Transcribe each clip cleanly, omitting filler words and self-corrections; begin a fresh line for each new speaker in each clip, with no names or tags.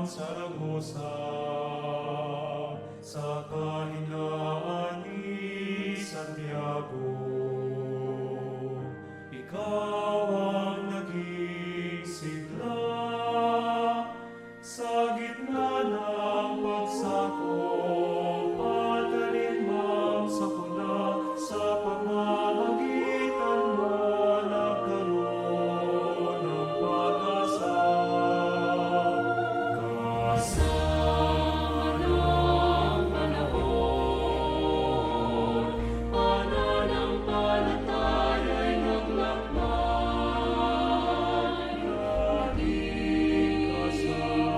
Saragosa, sa kahinaan ni Santiago. Ikaw ang naging sigla sa gitna ng pagsakop at alinmang sakuna. Sa pamamagitan mo nagkaroon ng pag-asa. Kasama ng panahon, pananampalataya'y naglakbay. Lagi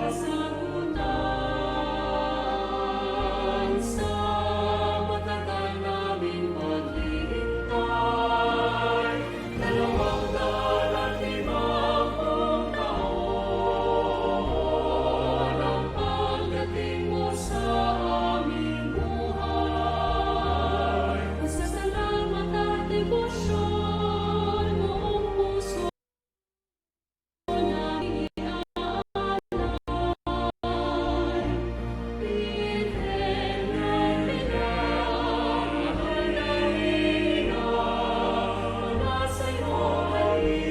kasagutan sa matagal naming paghihintay. 250 taon ang pagdating mo sa aming buhay. Pasasalamat at debosyon, buong puso namin iaalay. Birhen ng pinagmahal na ina, mga sa'yo halina.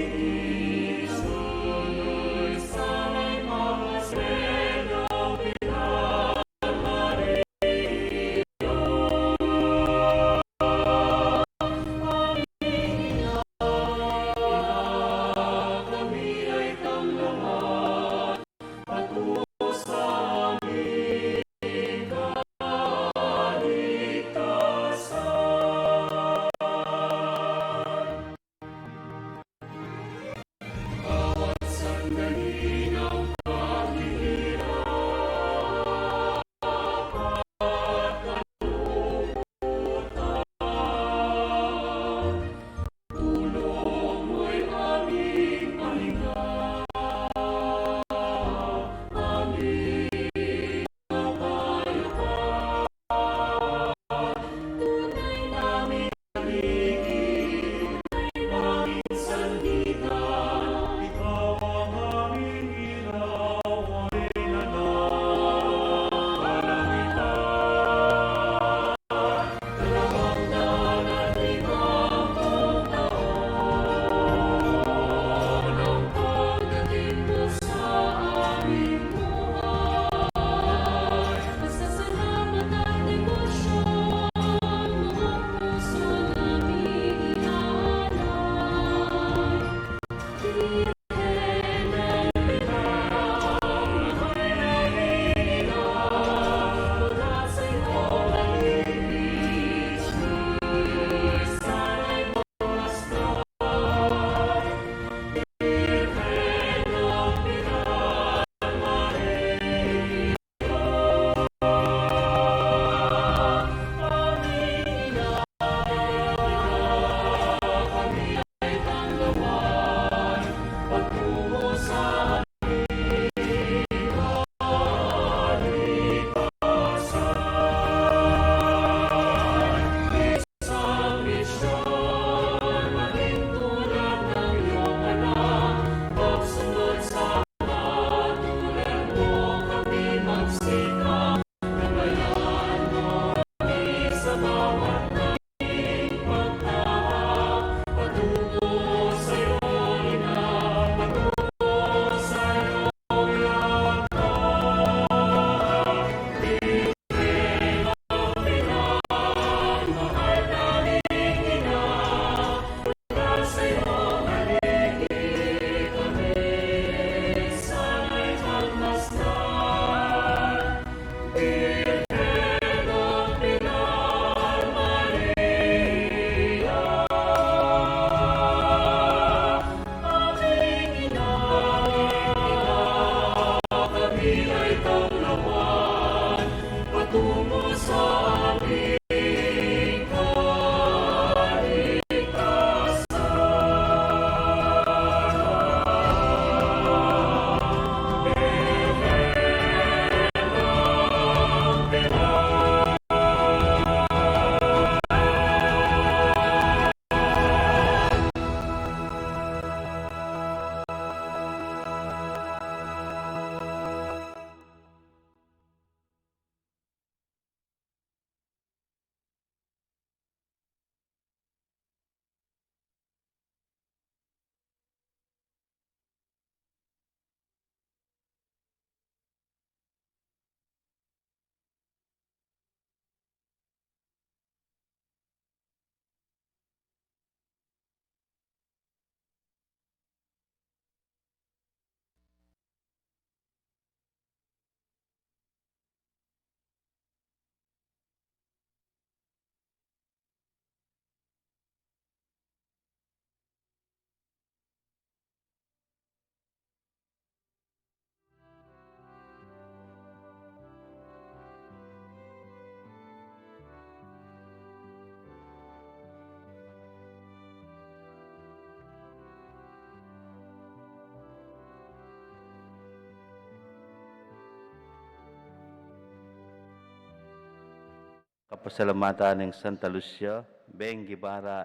kapasalamatan ng Santa Lucia, Beng Guevara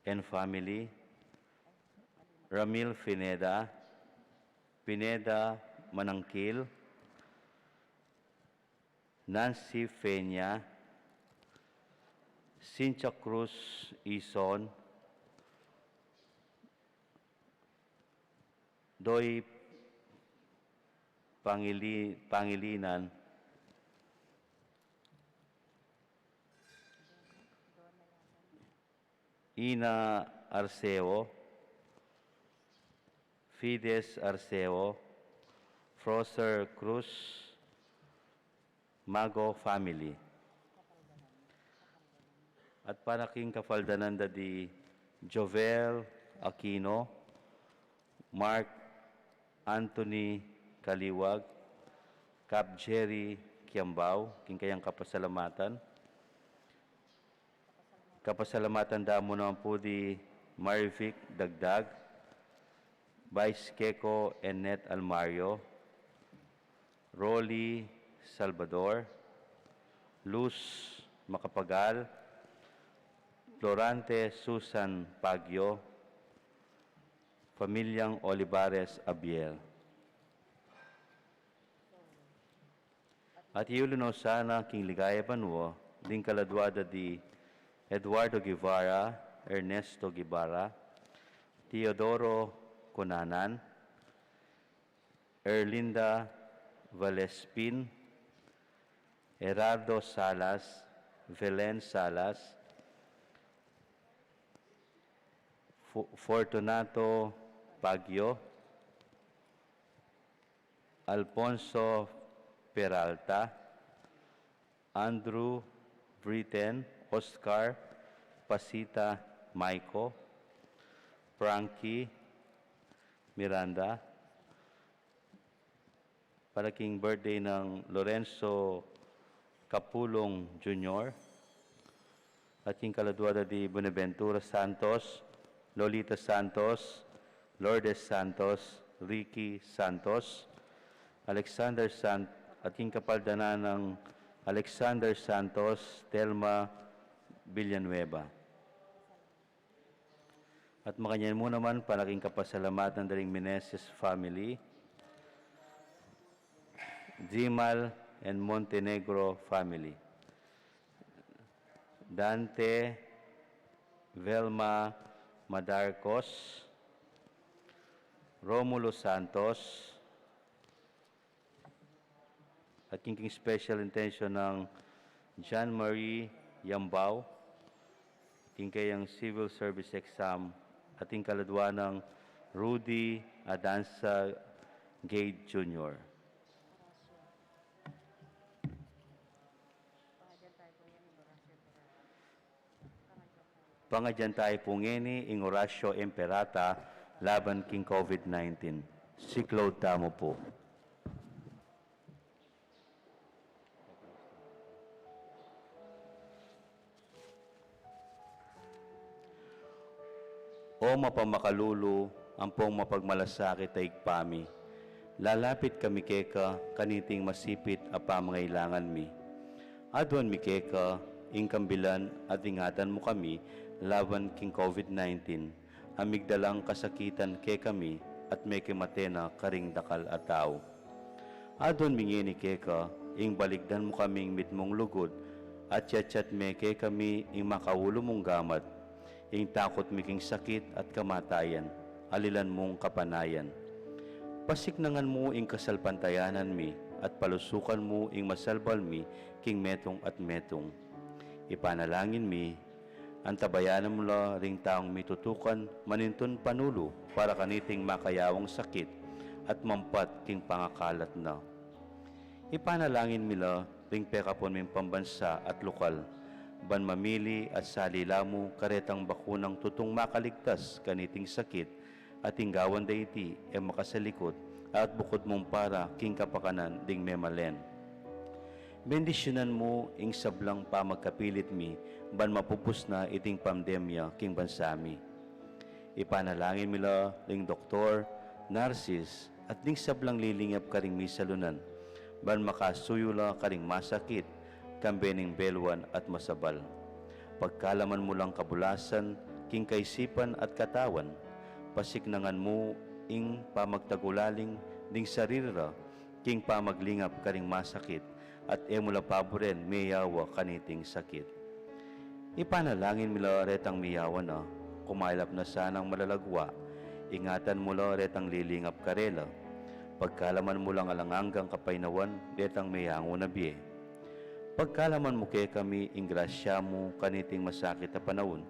and family, Ramil Pineda, Pineda Manangkil, Nancy Feña, Cynthia Cruz Ison, Doy Pangilinan, Ina Arceo, Fides Arceo, Froser Cruz, Mago family. At para king kapaldanan da di Jovel Aquino, Mark Anthony Kaliwag, Cap Jerry Kiambao, king kayang kapasalamatan. Kapasalamatan damo naman po di Marivic Dagdag, Vice Keko Enet Almario, Rolly Salvador, Luz Macapagal, Florante Susan Pagyo, Pamilyang Olivares Abiel. At iulo sana king ligaya panuo, ding kaladwada di Eduardo Guevara, Ernesto Guevara, Teodoro Conanan, Erlinda Valespin, Gerardo Salas, Velen Salas, Fortunato Baguio, Alfonso Peralta, Andrew Britten, Oscar Pasita Maiko, Frankie Miranda, palaking birthday ng Lorenzo Capulong Jr., at king kaladwada di Buenaventura Santos, Lolita Santos, Lourdes Santos, Ricky Santos, Alexander at king kapaldanan ng Alexander Santos, Telma Villanueva. At makanyan mo naman palaking kapasalamatan daling Meneses family, Jimal and Montenegro family, Dante, Velma Madarcos, Romulo Santos, at king special intention ng John Marie Yambao, king kayang civil service exam, at king kaladwa ng Rudy Adansa Gade Jr. Pangadyan tayo pungeni ing Horacio Emperata laban king COVID-19. Si Claude Tamo po. O mapamakalulu, ampong mapagmalasakit ay ikpami. Lalapit kami keka, kaniting masipit a pamangailangan mi. Adwan mi keka, ingkambilan at ingatan mo kami, laban king COVID-19, amigdalang kasakitan ke kami, at may kimatena karing dakal at tao. Adwan mingini keka, ing baligdan mo kaming mitmong lugod, at yat me ke kami, ing makaulo mong gamat, ing takot miking sakit at kamatayan, alilan mong kapanayan. Pasiknangan mo ing kasalpantayanan mi, at palusukan mo ing masalbal mi, king metong at metong. Ipanalangin mi, antabayanan mo la ring taong mitutukan, manintun panulo, para kaniting makayawang sakit, at mampat king pangakalat na. Ipanalangin mi la ring pekapon ming pambansa at lokal, ban mamili at salila mo karetang bakunang tutong makaligtas kaniting sakit at inggawan dayti e makasalikot at bukod mong para king kapakanan ding memalen. Bendisyonan mo ing sablang pamagkapilit mi ban mapupus na iting pandemya king bansami. Ipanalangin mila ring Doktor Narcis at ding sablang lilingap karing misalunan ban makasuyo la karing masakit kambening belwan at masabal. Pagkalaman mo lang kabulasan, king kaisipan at katawan, pasiknangan mo ing pamagtagulaling ding sarira, king pamaglingap karing masakit, at emula paboren miyawa kaniting sakit. Ipanalangin mila retang miyawan na, kumailap na sanang malalagwa, ingatan mo la retang lilingap karela, pagkalaman mo lang alanganggang kapainawan, retang miyango na biye. Pagkalaman mo kay kami, ingrasya mo kaniting masakit na panahon,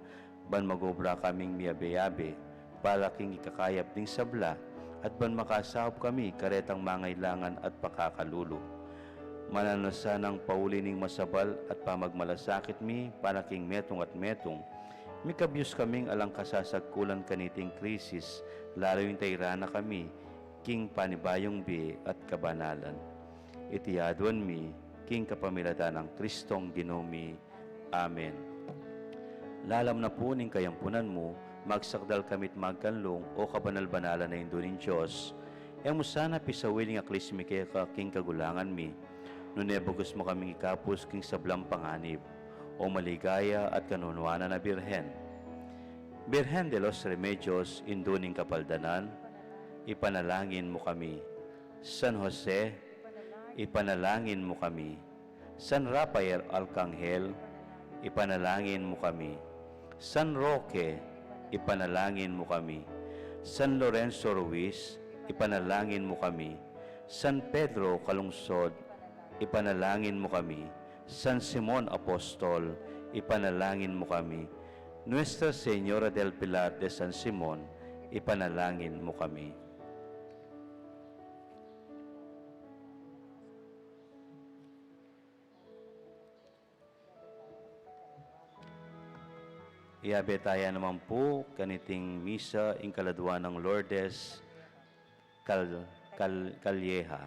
ban magobra kaming miyabe-yabe, palaking ikakayap ding sabla, at ban makasahop kami karetang mangailangan at pakakalulu. Mananasa ng paulining masabal at pamagmalasakit mi, palaking metong at metong, mikabyos kaming alang kasasagkulan kaniting krisis, lalo yung tayrana kami, king panibayong bi at kabanalan. Itiyaduan mi, king kapamilatan ng Kristong Ginomi. Amen. Lalam na po ning kayampunan mo, magsakdal kamit magkanlong o kabanal-banalan na indo ning Diyos, mo sana pisawiling aklismi kaya ka king kagulangan mi, nunebogos mo kaming ikapos king sablang panganib, o maligaya at kanunwanan na Birhen. Birhen de los Remedios, indo ning kapaldanan, ipanalangin mo kami. San Jose, ipanalangin mo kami. San Rafael Arcangel, ipanalangin mo kami. San Roque, ipanalangin mo kami. San Lorenzo Ruiz, ipanalangin mo kami. San Pedro Calungsod, ipanalangin mo kami. San Simon Apostol, ipanalangin mo kami. Nuestra Señora del Pilar de San Simon, ipanalangin mo kami. Iabetaya naman po kaniting misa ing kaladwa ng Lourdes Calleja.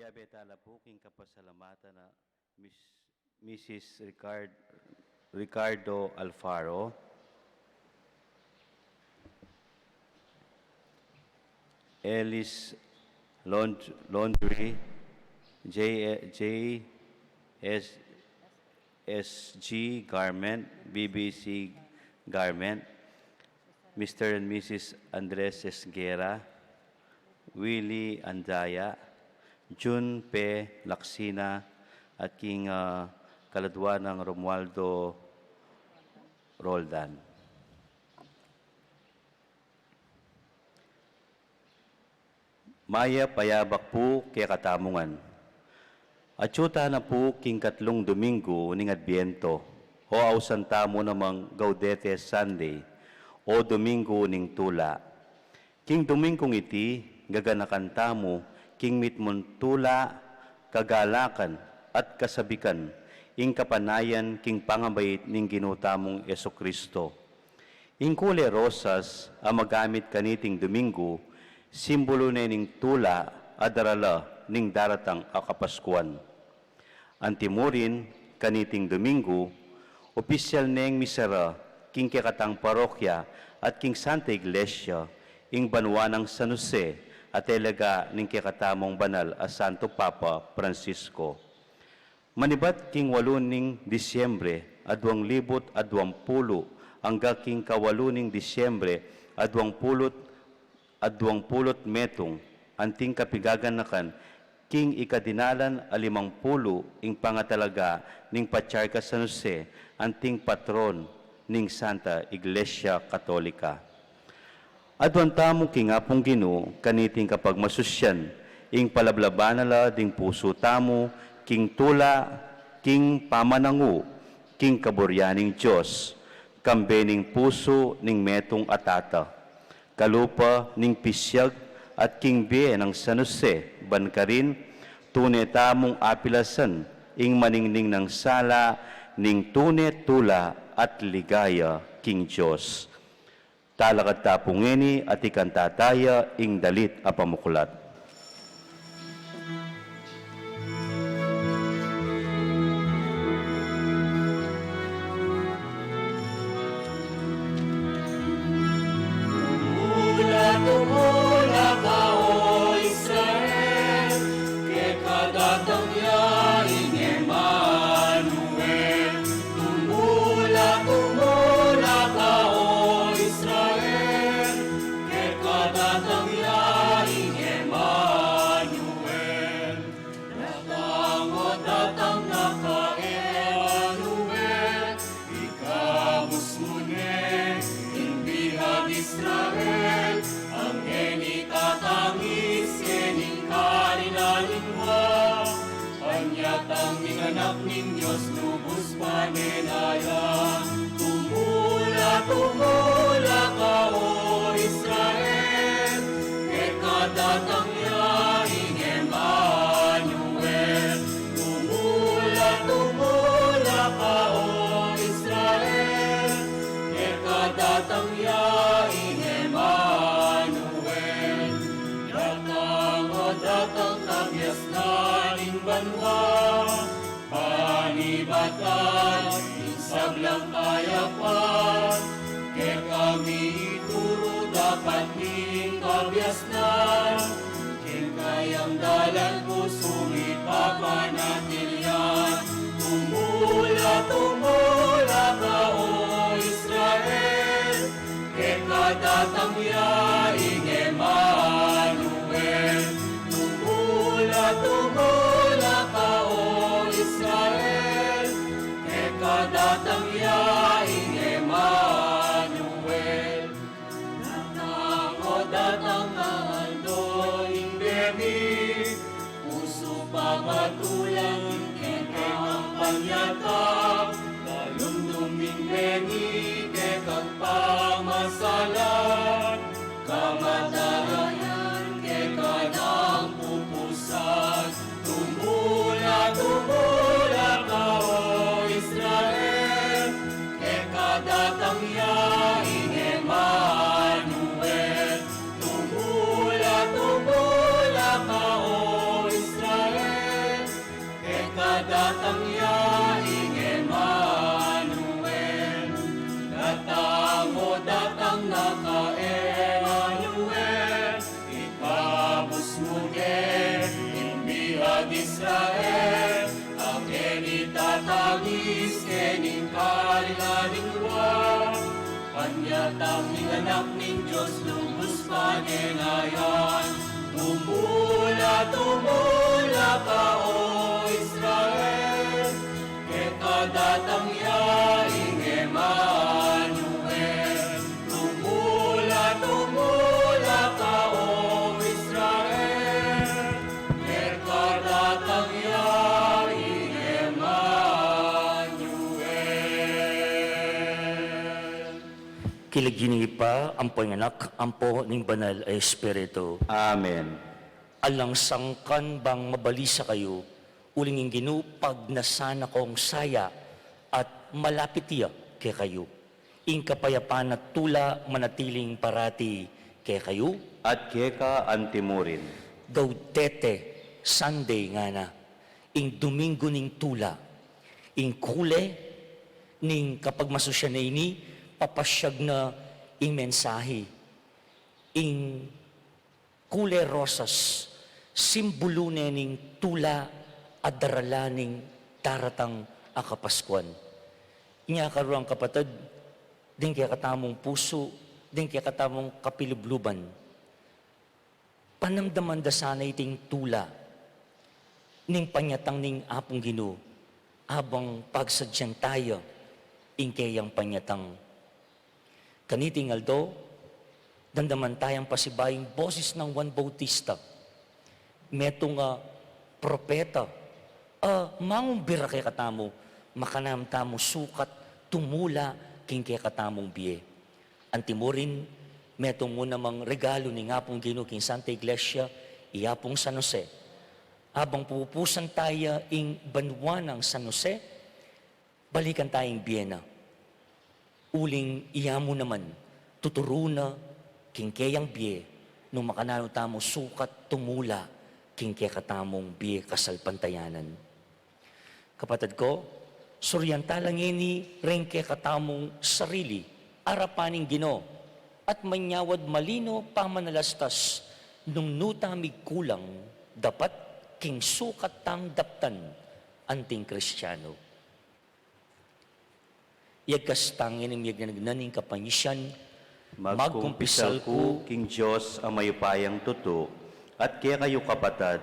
Iabetala po king kapasalamatan na Mrs. Ricardo Alfaro, Ellis Laundry, JSG Garment, BBC Garment, Mr. and Mrs. Andres Esguera, Willie Andaya, June P. Laksina, at King Kaladwa ng Romualdo Roldan. Maya payabak po kaya katamungan. Atyuta na po king katlong Domingo ning Adbiento, o ausan tamo namang Gaudete Sunday, o Domingo ning Tula. King Domingkong iti, gaganakan tamo, king mitmon tula, kagalakan, at kasabikan, ing kapanayan king pangabayit ning ginutamong Esokristo. Ing kule rosas, ang magamit kaniting Domingo, simbolo na ning tula, adarala ning daratang akapaskuan. Antimurin, kaniting Domingo, opisyal neng misera, king kekatang parokya, at king Santa Iglesia, ing banwa ng San Jose, at talaga ning kekatamong banal a Santo Papa Francisco. Manibat king 8 ning Disyembre, a 2020, hanggang king 8 ning Disyembre, a 20 metong, anting kapigaganakan, king ikadinalan a 50, ing pangatalaga ning Patriarca San Jose, anting patron ning Santa Iglesia Katolika. Adwan tamo king apong Ginoo kaniting kapag masusyan, ing palablabanala ding puso tamo, king tula, king pamanangu, king kaburyaning Diyos, kambening puso ning metong atata, kalupa ning pisyag at king biye ng San Jose, bankarin, tunay tamong apilasan, ing maningning ng sala, ning tunay tula at ligaya, king Diyos. Talakad tapungeni at ikantataya ing dalit a pamukulat.
Tumula ka, O Israel, ke kadatang yaing Emmanuel. Tumula ka, O Israel, ke kadatang yaing Emmanuel. Datang na ka, Emmanuel, ikamus mune, inbihag Israel, ang eni tatangis, ening kalinalingwa, panyatang anak ning Diyos, lubos panenaya. Tumula ka, O Israel, ke kadatang yaing Emmanuel. Tumula ka, O Israel, ke kadatang yaing Emmanuel. Datang tagyas na ning banwa, panibatan, insaglang kayapan, ke kami ituro dapat ning kabyasnan, king kayang dalan ko sumipapanatilian. Tumula ka, O Israel, ke kadatang yaing Emmanuel. Tumula ka, O Israel, ke kadatang yaing Emmanuel. Datang ka aldoing bebi, puso pamatulang ke kang panyatang, dalumduming bengi ke kang pamasalan, paninayan. Tumula ka, O Israel, ket kadatang yaing Emmanuel. Tumula ka, O Israel, ket kadatang yaing Emmanuel.
Kiligini pa ang panganak, ampo ning banal ay Espiritu.
Amen.
Alang sangkan bang mabalisa kayo, uling inginu pag nasana kong saya at malapit iya kay kayo. Ing kapayapaan at tula manatiling parati kay kayo.
At keka antimurin.
Gaudete, Sunday nga na, ing Domingo ning tula, ing kule, ning kapag masusya na ini, papasyag na ing mensahe, ing kule rosas, simbolo na ning tula at darala ning daratang akapaskuan. Inya karuang kapatid, din kaya katamong puso, din kaya katamong kapilubluban, panamdaman da sana iting tula, ning panyatang ning apong Ginoo, abang pagsadyan tayo, ing kayang panyatang. Kaniting aldo, dandaman tayang pasibaying boses ng Juan Bautista, metong propeta, mangumbira kay katamo, makanam tamo sukat, tumula, king kay katamong biye. Antimurin, metong mo namang regalo ni ngapong Ginoo king Santa Iglesia, iyapong San Jose. Abang pupusan tayo ing banwa ng San Jose, balikan tayong Biena. Uling iyamo naman, tuturuna, king kayang biye, nung makanano tamo sukat, tumula, king kaya katamong biye kasalpantayanan. Kapatid ko, suryantalang ini, ring kaya katamong sarili, arapaning Ginoo, at manyawad malino pamanalastas, nung nutamig kulang, dapat king sukat tang daptan, anting Kristiyano. Yagkas tangin ang yagnagnaning kapangisyan,
Magkumpisal ko, King Diyos, ang mayupayang tuto, at kaya kayo kapatad,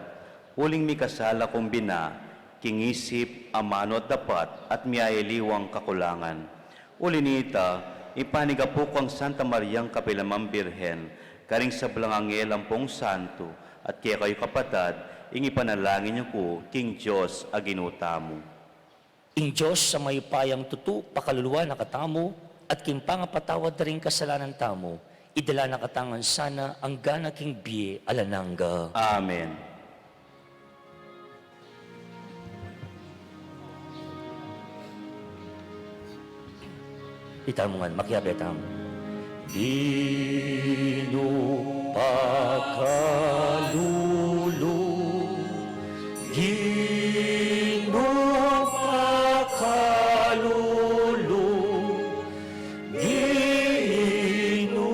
uling mi kasala kong bina, king isip, amano at dapat, at miyayaliwang kakulangan. Ulinita, ipanigapo ko ang Santa Mariang Kapilamang Birhen, karing sa Blangangel ang pong santo, at kaya kayo kapatad, ing ipanalangin niyo ko, King Diyos, aginutamo.
ing Diyos sa mayupayang tutu, pakaluluwa na katamo, at kimpangapatawad na rin kasalanan tamo, idala na katangan sana ang gana king biye alanangga.
Amen.
Itamungan, makiabetam. Dino pakalulu, Dino pakalulu, Dino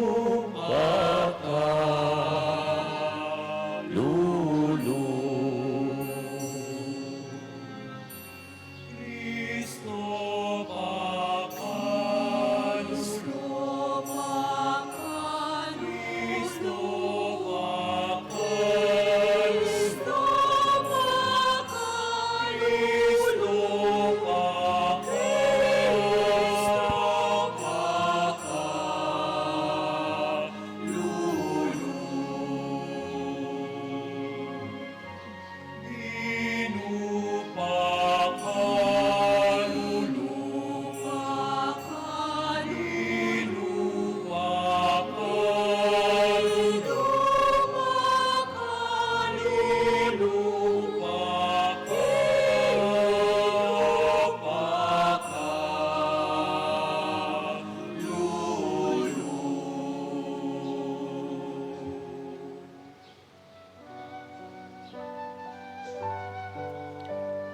pakalulu.
Cristo Pacalus, Cristo Pacalus, Cristo Pacalus,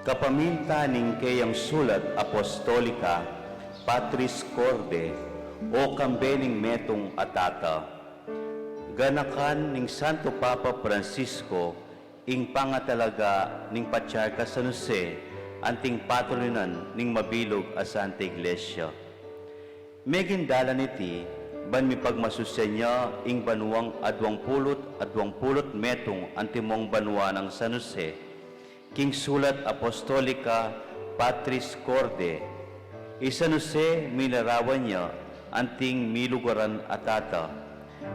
Kapaminta ning kayang sulat apostolika, Patris Corde, o kambening metong atata. Ganakan ning Santo Papa Francisco, ing pangatalaga ning Patriarca San Jose, anting patroninan ning mabilog a Santa Iglesia. Megindala niti, ban mi pagmasusya niya ing banuang adwang pulot metong antimong banwa ng San Jose, king sulat apostolika Patris Corde, San Jose milarawan niya anting milugaran atata,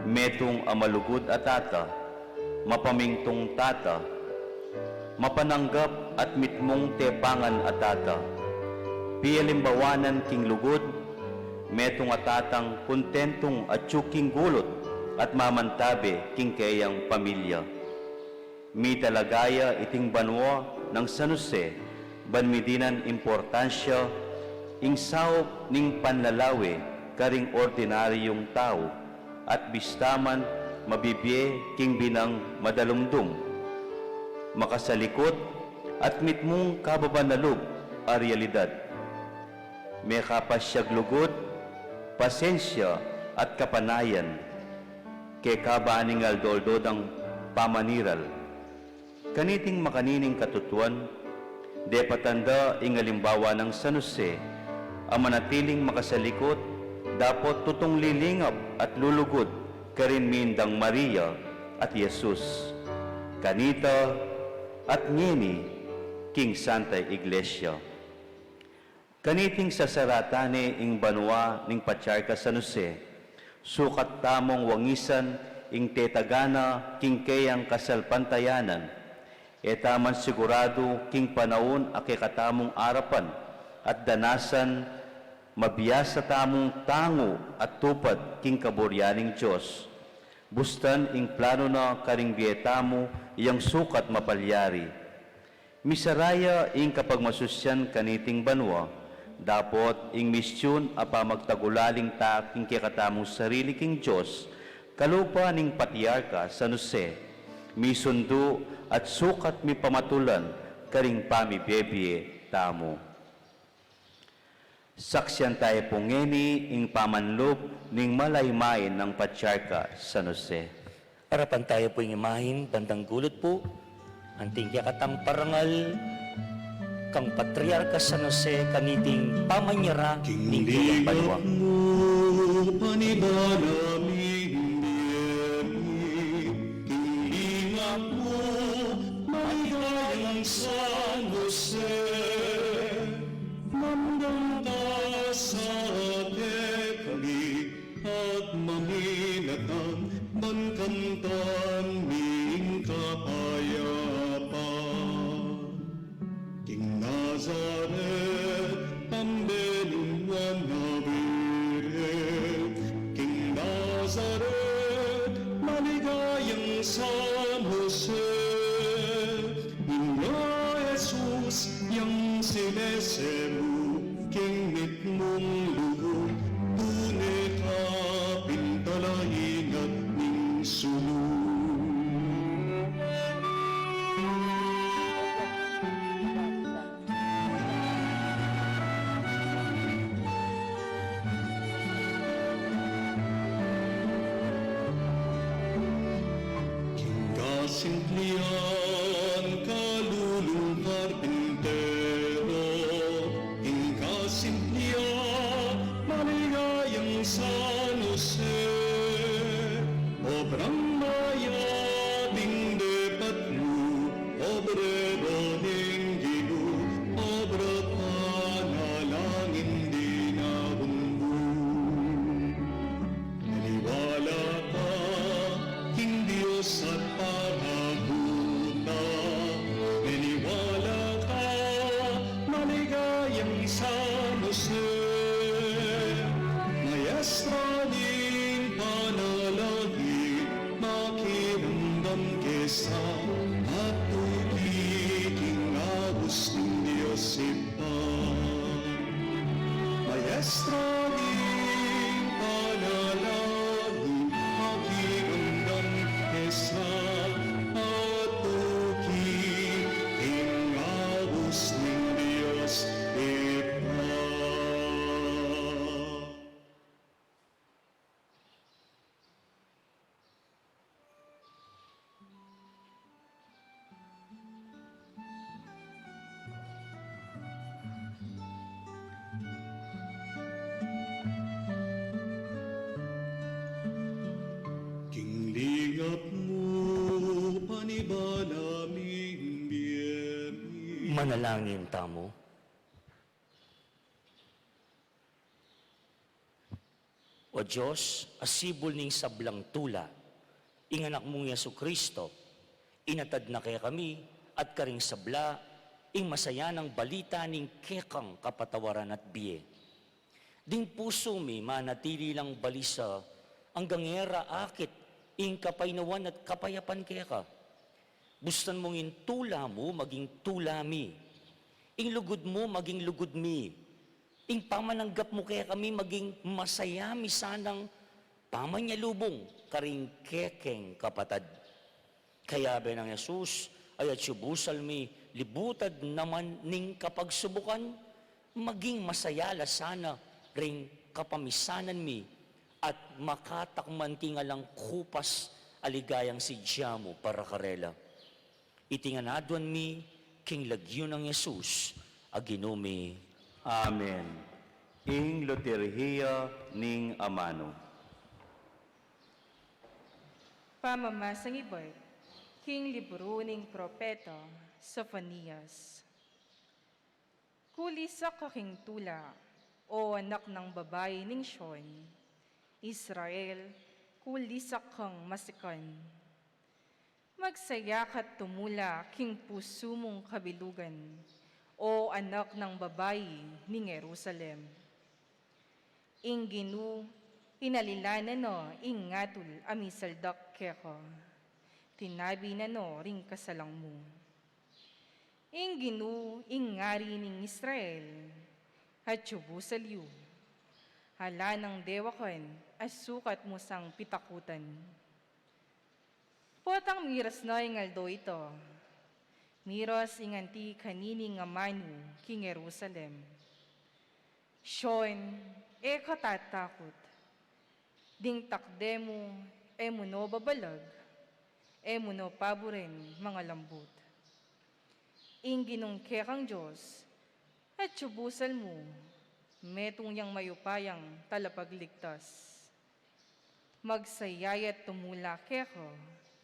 metong amalugod atata, mapamingtong tata, mapananggap at mitmong tepangan atata, pialimbawanan king lugod, metong atatang kontentong at tsuking gulot at mamantabe king kayang pamilya. Mi talagaya iting banwa ng San Jose, banmidinan importansya, ing saop ning panlalawe, karing ordinaryong tao, at bistaman mabibye king binang madalumdum, makasalikot at mitmong kababanalub a realidad. May kapasyag pasensya at kapanayan, kay kabaaning aldoldodang pamaniral. Kaniting makanining katutuan, de patanda ing alimbawa ng San Jose, ang manatiling makasalikot, dapat tutong lilingap at lulugod karin mindang Maria at Jesus, kanita at ngini king Santa Iglesia. Kaniting sasaratane ing banwa ning Patriarca San Jose, sukat tamong wangisan ing tetagana king kayang kasalpantayanan, etaman sigurado king panahon akikatamong arapan at danasan mabiyasa tamong tango at tupad king kaburyaning Diyos. Bustan ing plano na karing bietamo iyang sukat mapalyari. Misaraya ing kapagmasusyan kaniting banwa, dapot ing misyon apa magtagulaling ta king kikatamong sarili king Diyos, kalupa ning Patriarca San Jose, misundo at sukat mi pamatulan karing pamibebye tamo. Saksyan tayo pongeni ing pamanloob ning malaymain ng Patriarca San Jose.
Harapan tayo po yung imahin, bandang gulot po, anting yakatang parangal, kang Patriarca San Jose, kaniting pamanyara, ning kayang banwa.
Panibana Ingap mo, maligayang San Jose, mamdanta sa kami at maminatan, bankantan ming kapayapaan. King Nazaret, pambeluan nabirin, King Nazaret, maligayang San Jose, Niño Jesus, yang sinesemu, King mitmong luhod, tunay ka pintalain at ning sulod. Kasimplian, kalulong karpintero, ing kasimplian, maligayang San Jose, obrang mayating depatlu, obrero ning gilu, obra panalangin di nabumbun. Naniwala ka, King Diyos at panaguta, naniwala ka, maligayang San Jose, maestra ning panalangin, makiramdam kesa, at tukiking Agos ng Diyos ipan. Maestra ning panalangin, makiramdam kesa, at tukiking Agos ng Diyos ipan.
Manalangin tamo. O Diyos, asibol ning sablang tula, inganak mong Yesu Kristo, inatad na kaya kami, at karing sabla, ing masaya ng balita ning kekang kapatawaran at biye. Ding puso mi manatili lang balisa, hanggang era akit, ing kapainawan at kapayapan kaya ka. Bustan mong in tula mo, maging tula mi. Ing lugod mo, maging lugod mi. Ing pamananggap mo kaya kami maging masaya mi sanang pamanyalubong karing kekeng kapatad. Kaya ba ng Jesus, ayat subusal mi, libutad naman ning kapagsubukan, maging masaya la sana ring kapamisanan mi, at makatakman tingalang kupas aligayang si Diyamo para karela. Itinganadwan mi, king lagyo ng Jesus, aginumi.
Amen. Ing loterhiya ning amano.
Pamamasang ibat, king libro ning propeta Sophonias. Kulisak kaking tula, o anak ng babae ning Sion, Israel, kulisak kang masikan. Magsaya ka't tumula king puso mong kabilugan, o anak ng babae ning Jerusalem. Ing ginu, inalilanan no, ing ngatul amisaldak keko. Tinabi na no, ring kasalang mo. Ing ginu, ing ngari ning Israel, at subusal yu. Hala ng dewakan, asukat mo sang pitakutan. Potang miras na ing aldo ito. Miras inganti kanining amanu king Jerusalem. Sion, katatakot. Ding takde mo, muno babalag, muno paboren mga lambot. Inginong kekang Diyos, at subusal mo, metong yang mayupayang talapagligtas. Magsayayat tumula keko,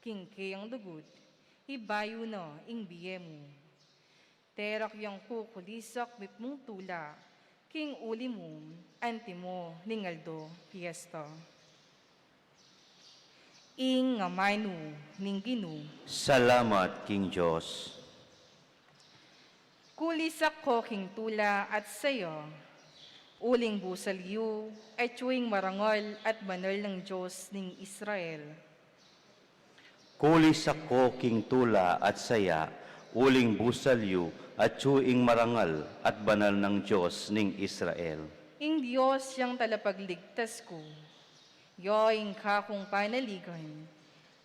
king keyang dugut, ibayo no, ing biye mo. Terak yang kukulisak mipmong tula, king uli mo, anti mo, ningaldo, piesto. Ing ngamayno, ning ginu,
Salamat, King Diyos.
kulisak ko king tula at sayo, uling busal yu, at tuwing marangol at banal ng Diyos ning Israel.
Kulis ako king tula at saya, uling busalyo at tsuing marangal at banal ng Diyos ning Israel.
Ing Diyos yang talapagligtas ko, yoing kakong panaligan,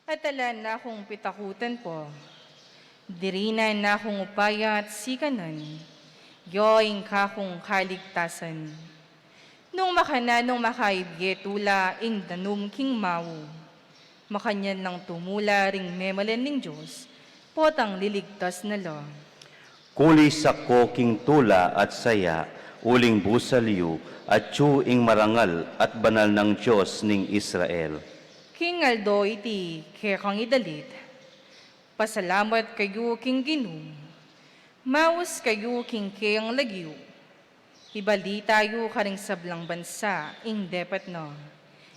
at talan na akong pitakutan po. Dirinan na akong upaya at sikanan, yoing kakong kaligtasan. Nung makananong makaibye tula ing danum king mawu, makanyan ng tumula ring memalan ning Diyos, potang liligtas na lo.
Kulis ako king tula at saya, uling busalyo at tsuing marangal at banal ng Diyos ning Israel.
King Aldo iti kekang idalit, pasalamat kayo king ginu, maus kayo king keyang lagyo, ibali tayo karing sablang bansa, ing depat no,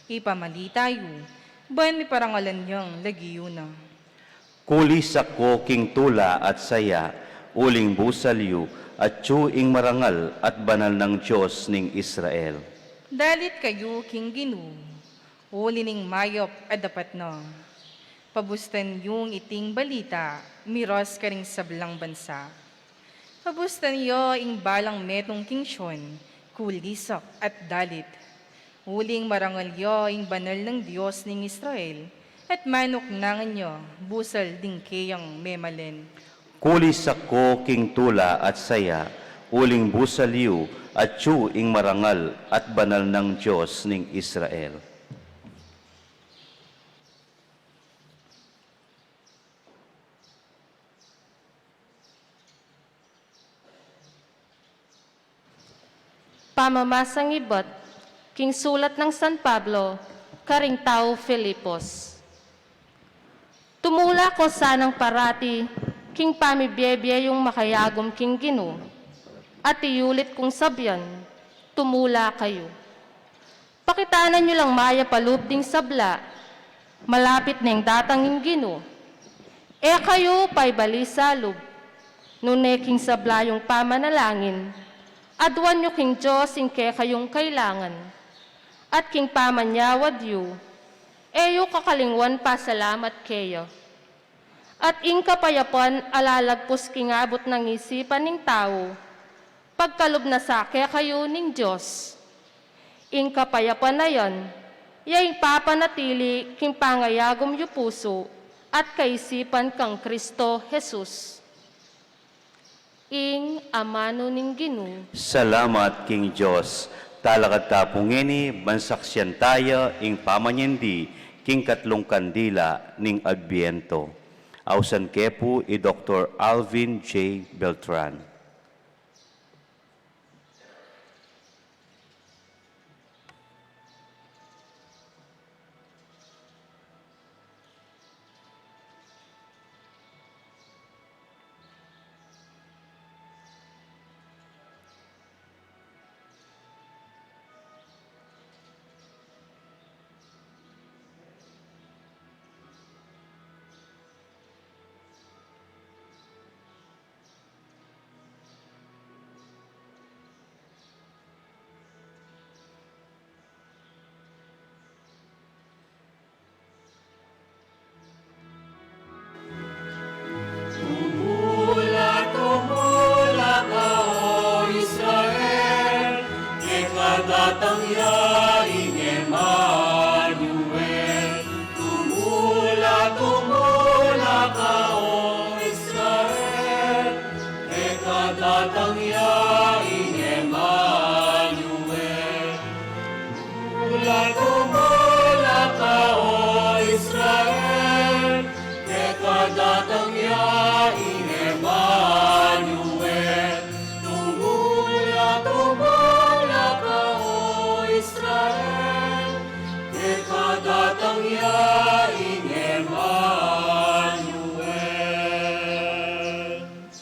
ipamali tayo, ban mi parangalan niyang lagyo na.
Kulis ako king tula at saya, uling busalyo at tsuing marangal at banal ng Diyos ning Israel.
Dalit kayo king ginu, uli ning mayop at dapat no. Pabustan yung iting balita, miros ka ring sablang bansa. Pabustan yo ing balang metong king Sion, kulisok at dalit. Uling marangal yo ing banal ng Diyos ning Israel, at manok nangan yo, busal ding keyang memalen.
Kulis ako king tula at saya, uling busalyo at tsuing marangal at banal ng Diyos ning Israel.
Pamamasang ibot, king sulat ng San Pablo, karing tao Filipos. Tumula ko sanang parati king pamibiyebye yung makayagom king Gino, at iulit kong sabyan, tumula kayo. Pakitaanan nyo lang maya paloob ding sabla, malapit na yung datanging Gino. E kayo pa'y balisalub, nuneking sabla yung pamanalangin, adwan nyo king Diyos ingke kayong kailangan, at king pamanyawad yu, eyo kakalingwan pa salamat kayo. At ing kapayapan alalagpos king abot ng isipan ng tao, pagkalob na sake kayo ning Diyos. Ing kapayapan na yan, yaing papanatili king pangayagom yu puso at kaisipan kang Kristo Jesus. Ing amano ning Gino,
Salamat King Diyos. Talakad tapungeni, bansaksyan tayo, ing pamanyendi, king katlong kandila, ning Adbiento. Ausan kepu i Dr. Alvin J. Beltran.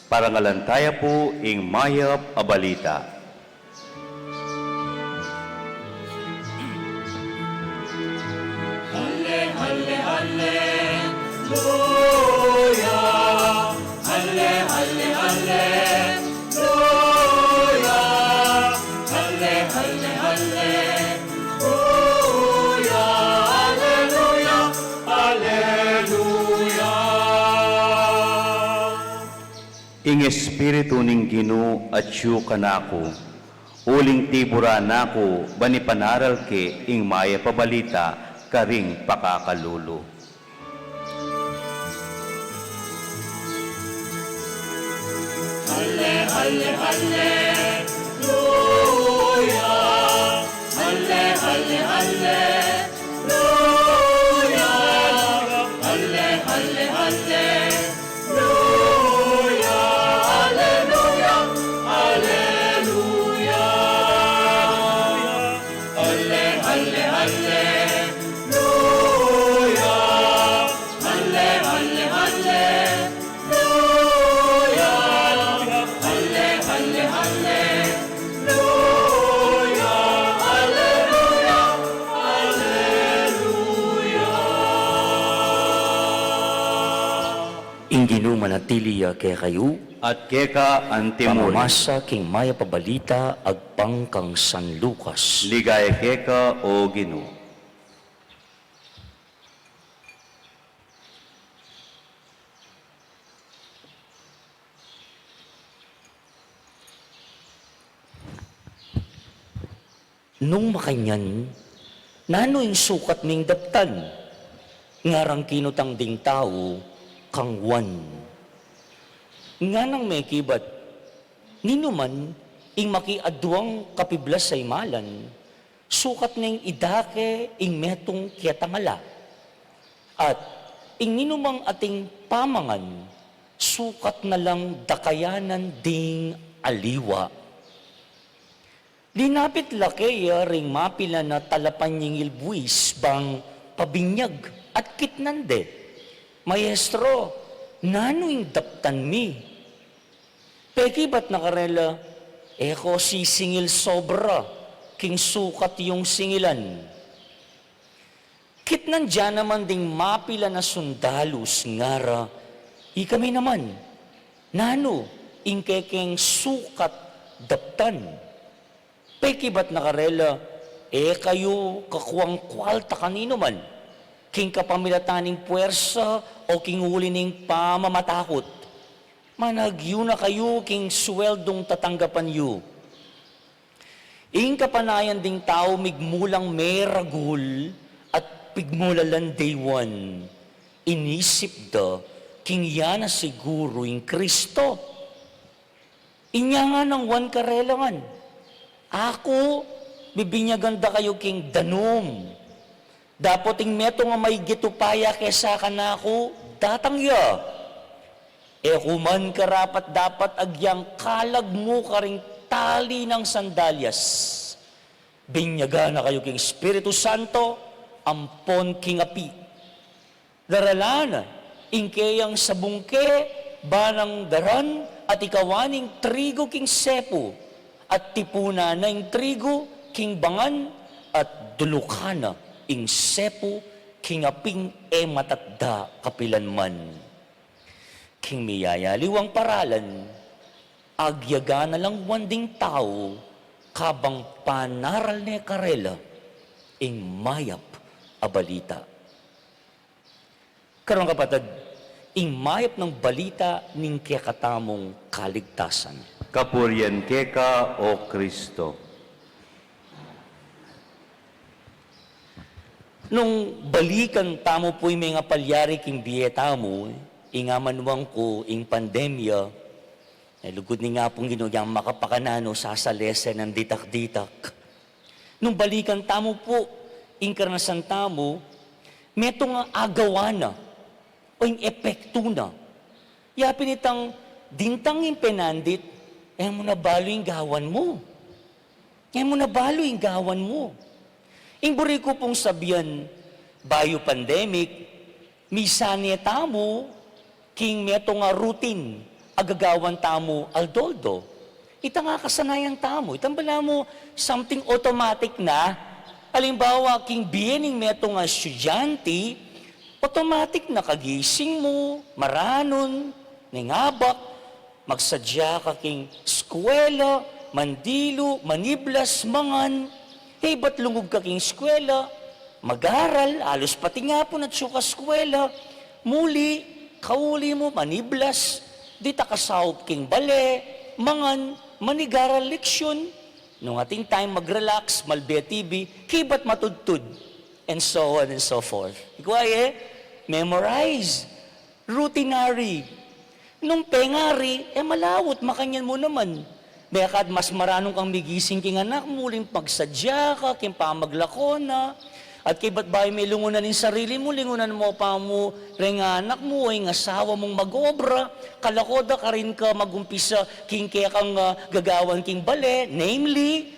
Parangalantaya po ing mayap a balita. Ing espiritu ning Gino at yu kanako, uling tibura nako, bani panaral ke ing maya pabalita, karing pakakalulo.
Halle, halle, halleluya. Halle, halle, halleluya. Halle, halle, halleluya. Halleluya, halleluya. Halle, halle, halleluya. Halle, halle, halleluya. Halle, halle, halleluya. Halleluya, halleluya.
ing Gino manatili kay kayo,
At keka antimuri,
pamamasa king maya pabalita agpang kang San Lucas.
ligaya keka o Gino.
Nung makanyan, nano yung sukat ning daptan, ngarang kinutang ding tao, kang wan. Nga nang may kibat, ninuman, ing makiadwang kapiblas sa imalan, sukat ning idake ing metong kiatangala. At ing ninumang ating pamangan, sukat na lang dakayanan ding aliwa. Linapit laki ring mapila na talapan yung ilbuis bang pabinyag at kitnande. Maestro, nano yung daptan mi. Peki ba't nakarela, eko si singil sobra, king sukat yung singilan. Kit nandyan naman ding mapila na sundalos ngara, kami naman, nano, ingkekeng sukat daptan. Peki ba't nakarela, kayo kakuang kwalta kanino man, king kapamilataning puwersa o king uli ning pamamatakot. Managyo na kayo king sweldong tatanggapan yu. Ing kapanayan ding tao migmulang meragul at pigmulalan day one. Inisip da king yana siguro ing Kristo. Inya nga ng wan karelangan. Ako, bibinyaganda kayo king danom. Dapat ing meto nga may gitupaya kesa ka na ako, datangya. Kuman karapat dapat agyang kalag mo ka ring tali ng sandalyas. Binyaga na kayo king Espiritu Santo, ampon king api. Daralana, ingkeyang sabungke, banang daran, at ikawaning trigo king sepo, at tipuna na ing trigo king bangan, at dulukana ing sepo king aping matatda kapilanman. King miyaya liwang paralan, agyaga na lang wanding tao, kabang panaral ni karela, ing mayap a balita. Karong kapatid, ing mayap ng balita ning kakatamong kaligtasan.
Kapurian keka o Kristo.
Nung balikan tamo po'y mga palyari king biyeta mo, ingamanuang ko, ing pandemya, lugod ni nga pong ginugyang makapakanano sasalese ng ditak-ditak. Nung balikan tamo po, inkarnasan tamo, meto nga agawana, o yung epekto na. Yapin itang dintang yung penandit, mo nabalo yung gawan mo. mo nabalo yung gawan mo. Ing buri ko pong sabihan, bayo pandemic, misanya tamo, king meto nga routine, agagawan tamo aldoldo. Ita nga kasanayan tamo, itang bala mo something automatic na, halimbawa king biening meto nga estudyante, automatic na kagising mo, maranon, ningabak, magsadya ka king eskwela, mandilo, maniblas, mangan, ba't lungog ka king eskwela, mag-aral, alos pati nga po na tsuka eskwela, muli, kauli mo, maniblas, di takasawop king bale, mangan, manigaral leksyon, nung ating time mag-relax, malbe TV, kibat matudtud, and so on and so forth. Ikaw memorize, routinary. Nung pengari, malawot, makanyan mo naman. Bekad mas maranong kang migising king anak, muling pagsadya ka, king pamaglako na, at kay ba't ba may lungunan ng sarili mo, lingunan mo pa mo, ring anak mo, ay asawa mong mag-obra, kalakoda ka rin ka magumpisa, king kaya kang gagawan king bale, namely,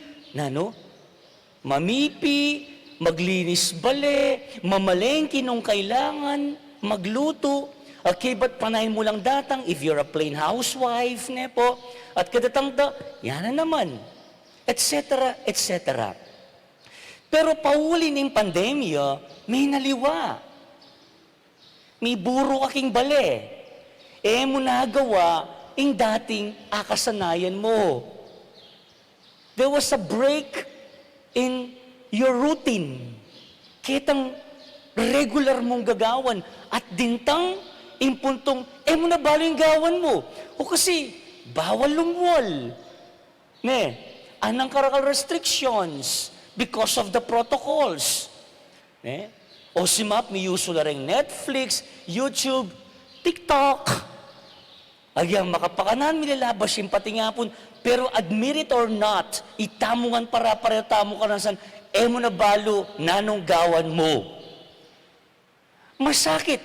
mamipi, maglinis bale, mamalengki nung kailangan, magluto, at kay ba't panayin mo lang datang, if you're a plain housewife, nepo, at kadatang yan na naman, etc., etc., pero pauli ng pandemya, may naliwa. May buro aking bale. Mo nagawa ing dating akasanayan mo. There was a break in your routine. Kitang regular mong gagawan at dintang ing puntong, mo nabalo yung gawan mo. O kasi, bawal lumwal. Anang karakal restrictions, because of the protocols. O si Map, may uso na rin Netflix, YouTube, TikTok. Agyang makapakanan, milalabas yung pati nga po. Pero admit it or not, itamungan para tamo ka na san, mo na balo, nanong gawan mo. Masakit.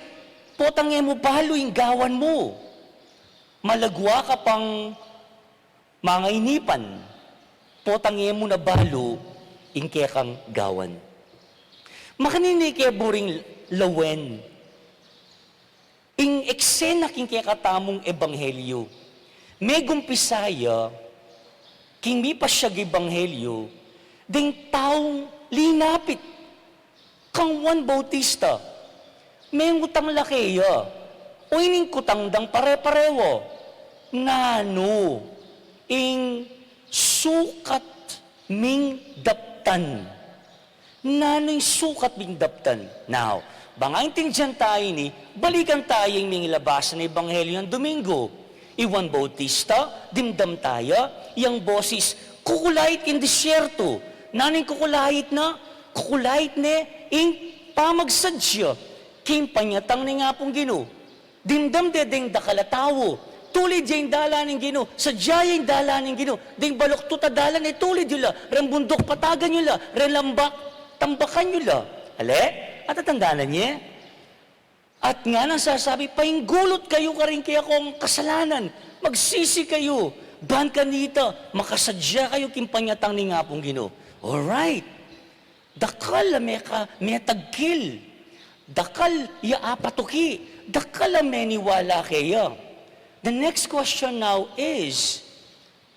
Potang mo balo yung gawan mo. Malagwa ka pang mga inipan. Potang mo na balo, ingke kang gawan. Makanini kaya buring lawen. Ing eksena king kaya katamong ebanghelyo. May gumpisaya, king mi pa siya ebanghelyo, ding taong linapit, kang Juan Bautista. May ngutang lakeya, o ining kutang dang pare-parewo, nano, ing sukat ming daptan. Nano ing sukat ming daptan. Now, bangay tindihan tayo ni, balikan tayo yung mga labasan ng Ebanghelyo ng Domingo. Juan Bautista, dimdam tayo, yung boses, kukulait in disyerto. Naning kukulait na? Kukulait ne, ing pamagsadya, king panyatang ni nga pong Ginoo. Dimdam dedeng dakalatawo, tulid yung dala ng Ginoo, sadya yung dala ng Ginoo, ding balok tutadalan ay tulid yun la, rembundok patagan yun la, relambak, tambakan yun la. Ale? At tatandaan niya, at nga nang sasabi, painggulot kayo ka rin kaya kong kasalanan, magsisi kayo, ban kanita, makasadya kayo kimpanyatang ni nga pong Ginoo. Alright, dakal may tagkil, dakal ya apatuki, dakal may niwala kaya. The next question now is,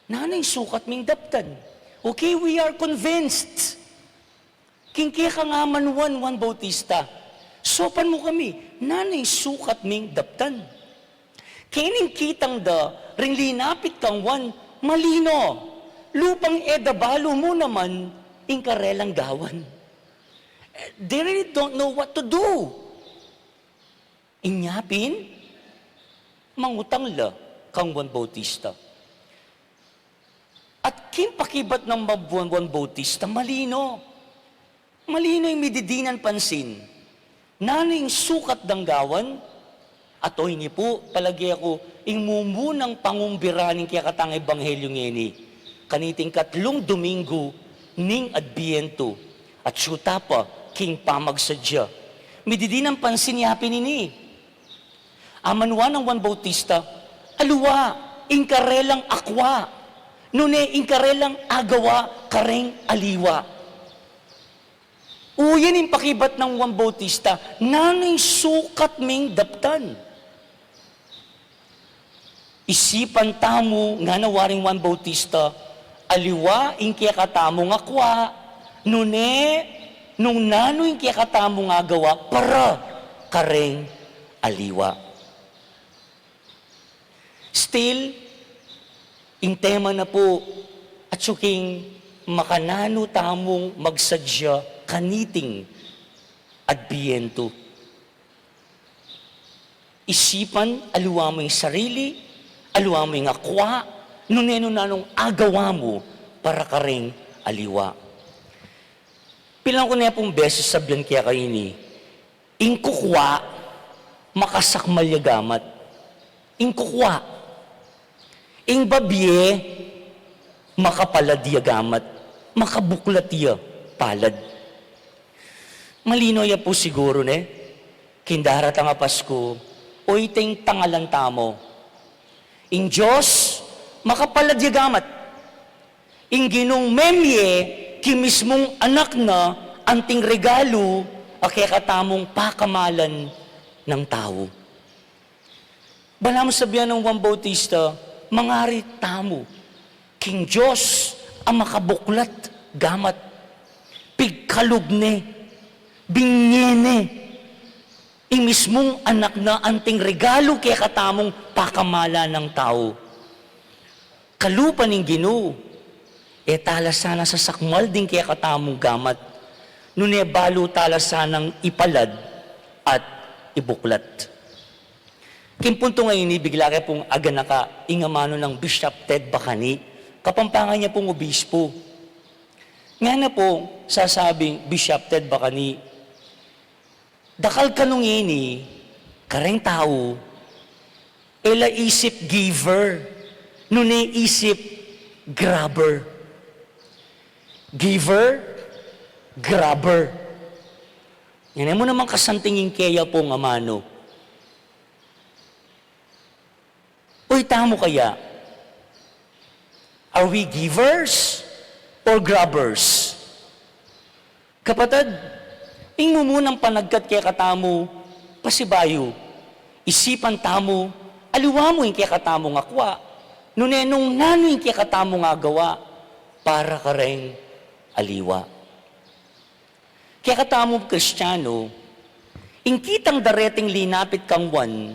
nanay sukat ming daptan? Okay, we are convinced. Kingkaya ka nga manuan, Juan Bautista. Sopan mo kami, nanay sukat ming daptan. Kining kitang da, ring linapit kang Juan, malino. Lupang edabalo mo naman, ingkarelang gawan. They really don't know what to do. Inyapin, mangutang la kang Juan Bautista. At kimpakibat ng Juan Bautista, malino. Malino yung mididinan pansin. Naning sukat danggawan, at o ini po, palagi ako, ing mumunang pangumbiraning kaya katang ebanghelyo ngeni. Kaniting 3 Domingo, ning Adbiento, at syuta pa, king pamagsadya. Mididinan pansin yapin ini. Amanwa ng Juan Bautista, aluwa, ingkarelang akwa, nune ingkarelang agawa, kareng aliwa. Uyan yung pakibat ng Juan Bautista, nanay sukat ming daptan. Isipan tamo nga nawaring Juan Bautista, aliwa ing kaya katamo nga kwa, nune, nung nano ing kaya katamo nga gawa, para kareng aliwa. Still, ing tema na po, at suking makanano tamong magsadya kaniting Adbiento. Isipan, aluwa mo yung sarili, aluwa mo yung akwa, nuneno na nung agawa mo para ka ring aliwa. Pilang ko na pong beses sabihan kaya kayo ni, ing kukwa, makasakmalyagamat. Ing kukwa, ing babye, makapaladiyagamat, makabuklatya, palad. Malino ya po siguro ne, kindarat ang Pasko, o iting tangalanta mo. Ing Diyos, makapaladiyagamat. Ing Ginong memye, kimismong anak na, anting regalo, akekatamong pakamalan ng tao. Balam sabihan ng Juan Bautista, mangari tamo, King Diyos, ang makabuklat, gamat, pigkalugne, binyene, ing mismong anak na anting regalo kaya katamong pakamala ng tao. Kalupan ng Ginoo, tala sana sa sakmal din kaya katamong gamat, nune balo tala sanang ipalad at ibuklat. Kimpunto ngayon bigla kaya pong aganaka ingamano ng Bishop Ted Bacani, kapampangan niya pong obispo. Nga na po, sasabing Bishop Ted Bacani, dakal kanungini, kareng tao, ela isip giver, nune isip grabber. Giver, grabber. Yan mo naman kasantingin kaya po nga mano. Uy, tamo kaya, are we givers or grabbers? Kapatid, ing mo munang panagkat kaya katamo, pasibayo, isipan tamo, aliwa mo yung kaya katamo nga kwa, nung nano yung kaya katamo nga gawa, para ka rin aliwa. Kaya katamo Kristiyano, ing kitang dareting linapit kang wan,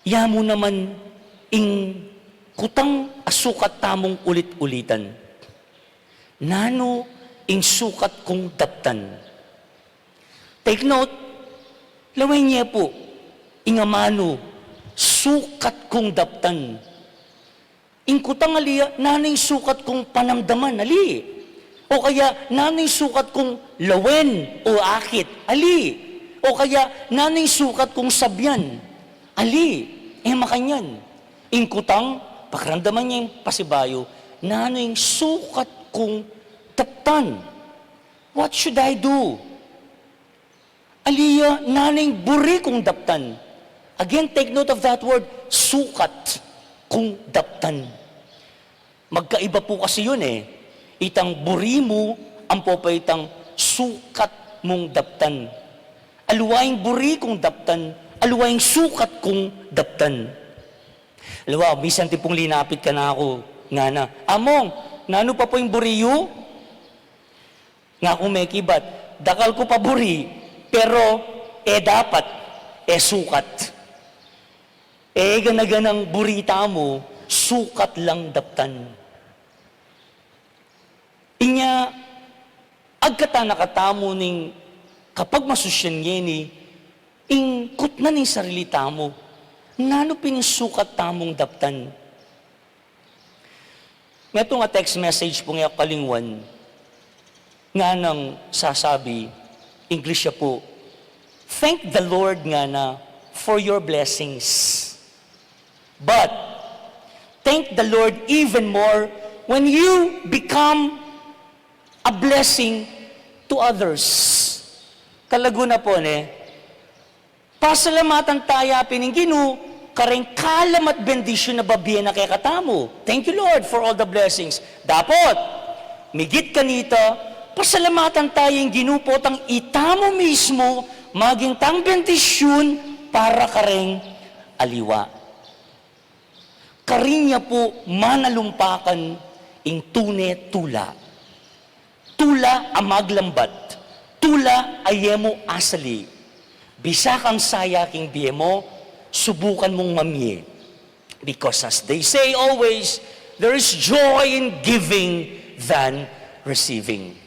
ya mo naman ing kutang asukat tamong ulit-ulitan. Nano ing sukat kong daptan. Take note, laway niya po, ingamano, sukat kong daptan. Ing kutang aliya, nanay sukat kong panamdaman, ali. O kaya, nanay sukat kong lawen o akit, ali. O kaya, nanay sukat kong sabyan, ali. Makanyan. Ing kutang, pakiramdaman niya yung pasibayo, nanay sukat kong daptan. What should I do? Aliya, nanay buri kong daptan. Again, take note of that word, sukat kung daptan. Magkaiba po kasi yun Itang buri mo, ang popaytang sukat mong daptan. Aluwaing buri kong daptan, aluwaing sukat kong daptan. Alawa, bisan tipong linapit ka na ako, nga na, among, nano pa po yung buriyo? Nga kung may kibat, dakal ko pa buri, pero, dapat, sukat. Ganaganang burita mo, sukat lang daptan. Inya, agkata nakatamo ning kapag masusyan ngeni, ing kutna ning sarili tamo, nano pinisukat tamong daptan. Ngato nga text message po nga kalingwan, nga nang sasabi, English siya po, thank the Lord nga na for your blessings. But, thank the Lord even more when you become a blessing to others. Kalago na po pasalamatan tayo pininginu, kareng kalam at bendisyon na babiyan na kay katamo. Thank you Lord for all the blessings. Dapat, migit kanita, pasalamatan tayo yung ginupot ang itamo mismo, maging tang bendisyon para kareng aliwa. Karinya po manalumpakan ing tune tula. Tula amaglambat, tula ayemo asali. Bisa kang saya king biyemo, subukan mong mamye. Because as they say always, there is joy in giving than receiving.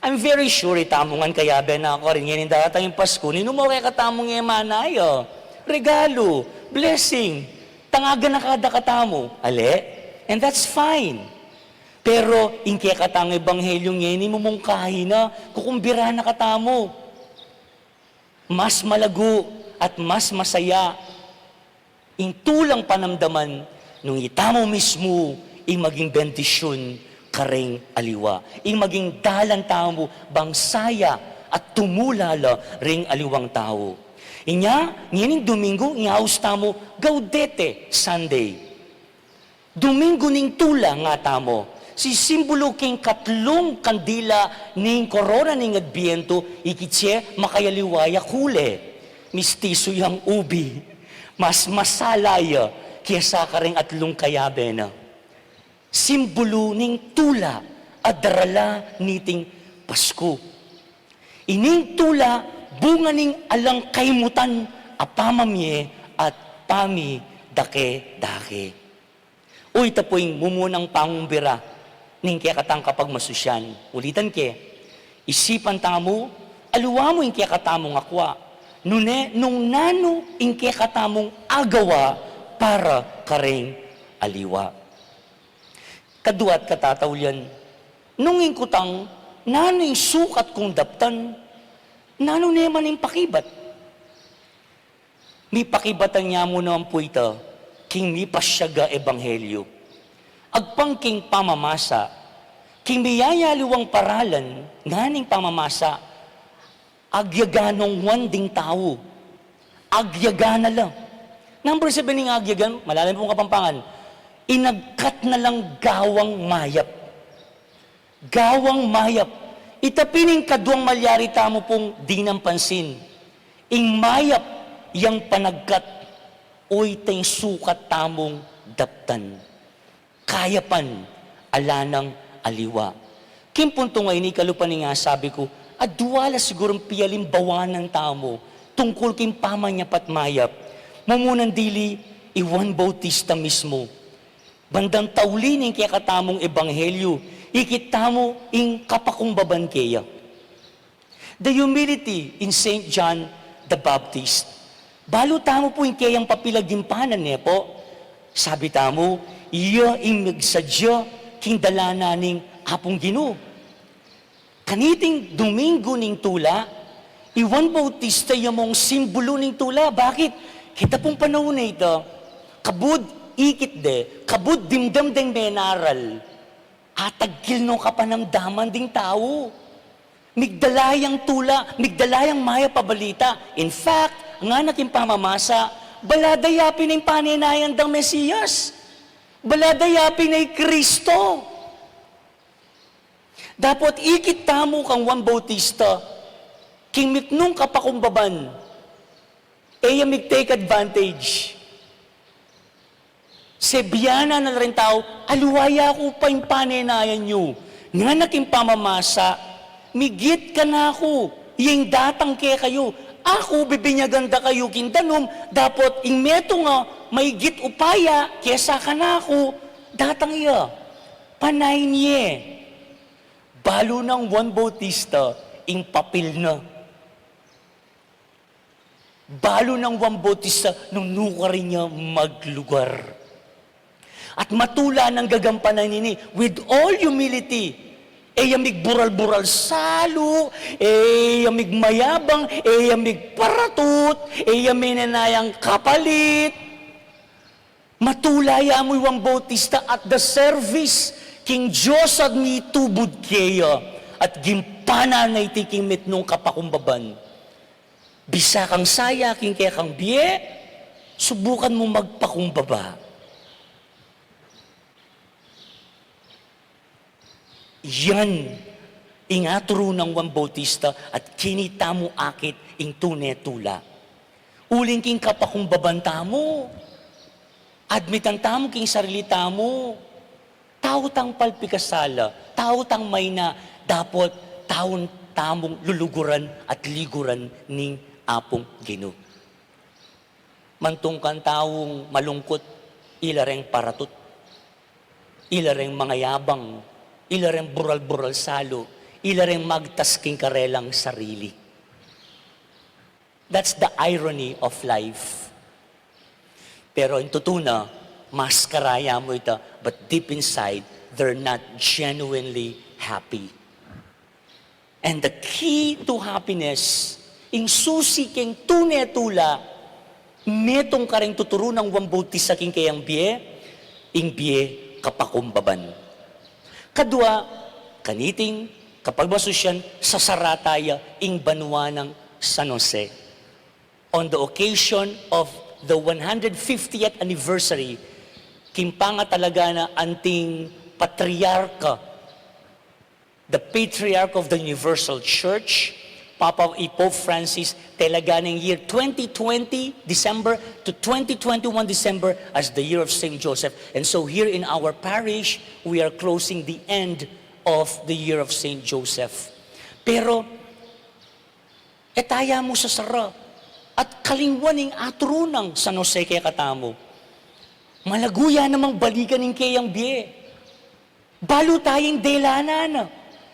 I'm very sure itamongan kaya na ako rin yan yung Pasko, ninumo kaya katamong emanayo, regalo, blessing, tangagan na kada katamo, and that's fine. Pero, inke katang ebanghelyong yeni mo mong kahina, kukumbira na katamo. Mas malago at mas masaya. Intulang panamdaman, nung itamo mismo, ing maging bendisyon, kareng aliwa. Ing maging dalan tao, bangsaya at tumulala ring aliwang tao. Inya, ngayon Domingo, ingaus tamo, Gaudete Sunday. Domingo ning tula nga tamo. Si simbolo king katlong kandila ning korona ning Adbiento, ikitse makayaliwaya kule. Mistiso yang ubi, mas masalaya kiyasa kareng atlong kayabe na. Simbolo ning tula, adrala niting Pasko. Ining tula, bunga ning alang kaimutan, apamamye at pami dake-dake. Uy, tapoy mumunang pangumbira, ning kaya katang kapag masusyan. Ulitan ke, isipan tamo, aluwa mo yung kaya katamong akwa. Nung nano yung kaya katamong agawa para kareng aliwa. Kaduat katatawlyan, nung ingkutang, nano yung sukat kong daptan, nano naman yung pakibat. May pakibatan niya mo naman po ito, king mi pasyaga ebanghelyo. Agpang king pamamasa, king miyayaliwang paralan, nganing pamamasa, agyaganong wanding tao. Agyagana lang. Number 7 ng agyagan, malalim pong kapampangan, inagkat na lang gawang mayap. Gawang mayap. Itapining kaduang malyari tamo pong di ng pansin. Ing mayap yang panagkat, Uy tayong sukat tamong daptan. Kayapan, alanang aliwa. Kim punto nga ini kalupan nga sabi ko, adwala sigurong piyalimbawan ng tamo, tungkol kim pamanya patmayap, mamunan dili, Juan Bautista mismo. Bandang taulinin kaya katamong ebanghelyo, ikitamo ing kapakungbaban kaya. The humility in St. John the Baptist. Balo tamo po yung kayang papilagimpanan niya po. Sabi tamo, iya ing nagsadya king dalana ning apong Ginoo. Kaniting Domingo ning tula, Juan Bautista yung mong simbolo ning tula. Bakit? Kita pong panahon na ito, kabud ikit de, kabud dimdam deng menaral, atagkil no kapanamdaman ding tao. Migdalayang tula, migdalayang maya pabalita. In fact, nga naking pamamasa, baladayapin ng paninayan ng Mesiyas. Baladayapin ay Kristo. Dapat ikit tamo kang Juan Bautista, king miknung kapakumbaban, eya mig-take advantage. Sebyana na rin tao, aluwaya ko pa yung paninayan nyo. Nga naking pamamasa, migit ka na ako, yung datang kaya kayo. Ako, bibinyaganda kayo kintanom, dapat ing meto nga, may git upaya, kesa ka na ako, datang iya. Panay niye. Balo ng Juan Bautista, ing papil na. Balo ng Juan Bautista, nung nuka rin niya maglugar. At matula ng gagampanan nini, with all humility, yamig bural-bural salo, yamig mayabang, yamig paratut, yaminanayang kapalit. Matulaya mo yung Bautista at the service, king Diyos at mi tubod kaya, at gimpana na itiking mitnong kapakumbaban. Bisa kang saya, king kaya kang biye, subukan mo magpakumbaba. Yan, ingaturo ng Juan Bautista at kinita mo akit ing tunetula. Uling king kapakumbaban tamo, admitan tamo king sarili tamo, tao tang palpikasala, tao tang may na, dapat taon tamong luluguran at liguran ning apong Ginoo. Mantungkan taong malungkot, ilareng paratut, ilareng mga yabang, ilareng bural-bural salo, ilareng magtasking karelang sarili. That's the irony of life. Pero in tutuna, maskaraya mo ito, but deep inside, they're not genuinely happy. And the key to happiness, ing susi king tunetula, metong ka rin tuturo ng Juan Bautista king kayang biye, ing biye kapakumbaban. Kadua, kaniting kapag masusyan sa Sarataya ing banwa ng San Jose. On the occasion of the 150th anniversary, kimpanga talaga na anting patriarka, the patriarch of the Universal Church, Papa Pope Francis, talaga ng year 2020 December to 2021 December as the year of St. Joseph. And so here in our parish, we are closing the end of the year of St. Joseph. Pero, etaya mo sa sara at kalingwaning aturunang San Jose kaya katamo. Malaguya namang balikan ng kayang biye. Balo tayong delanan.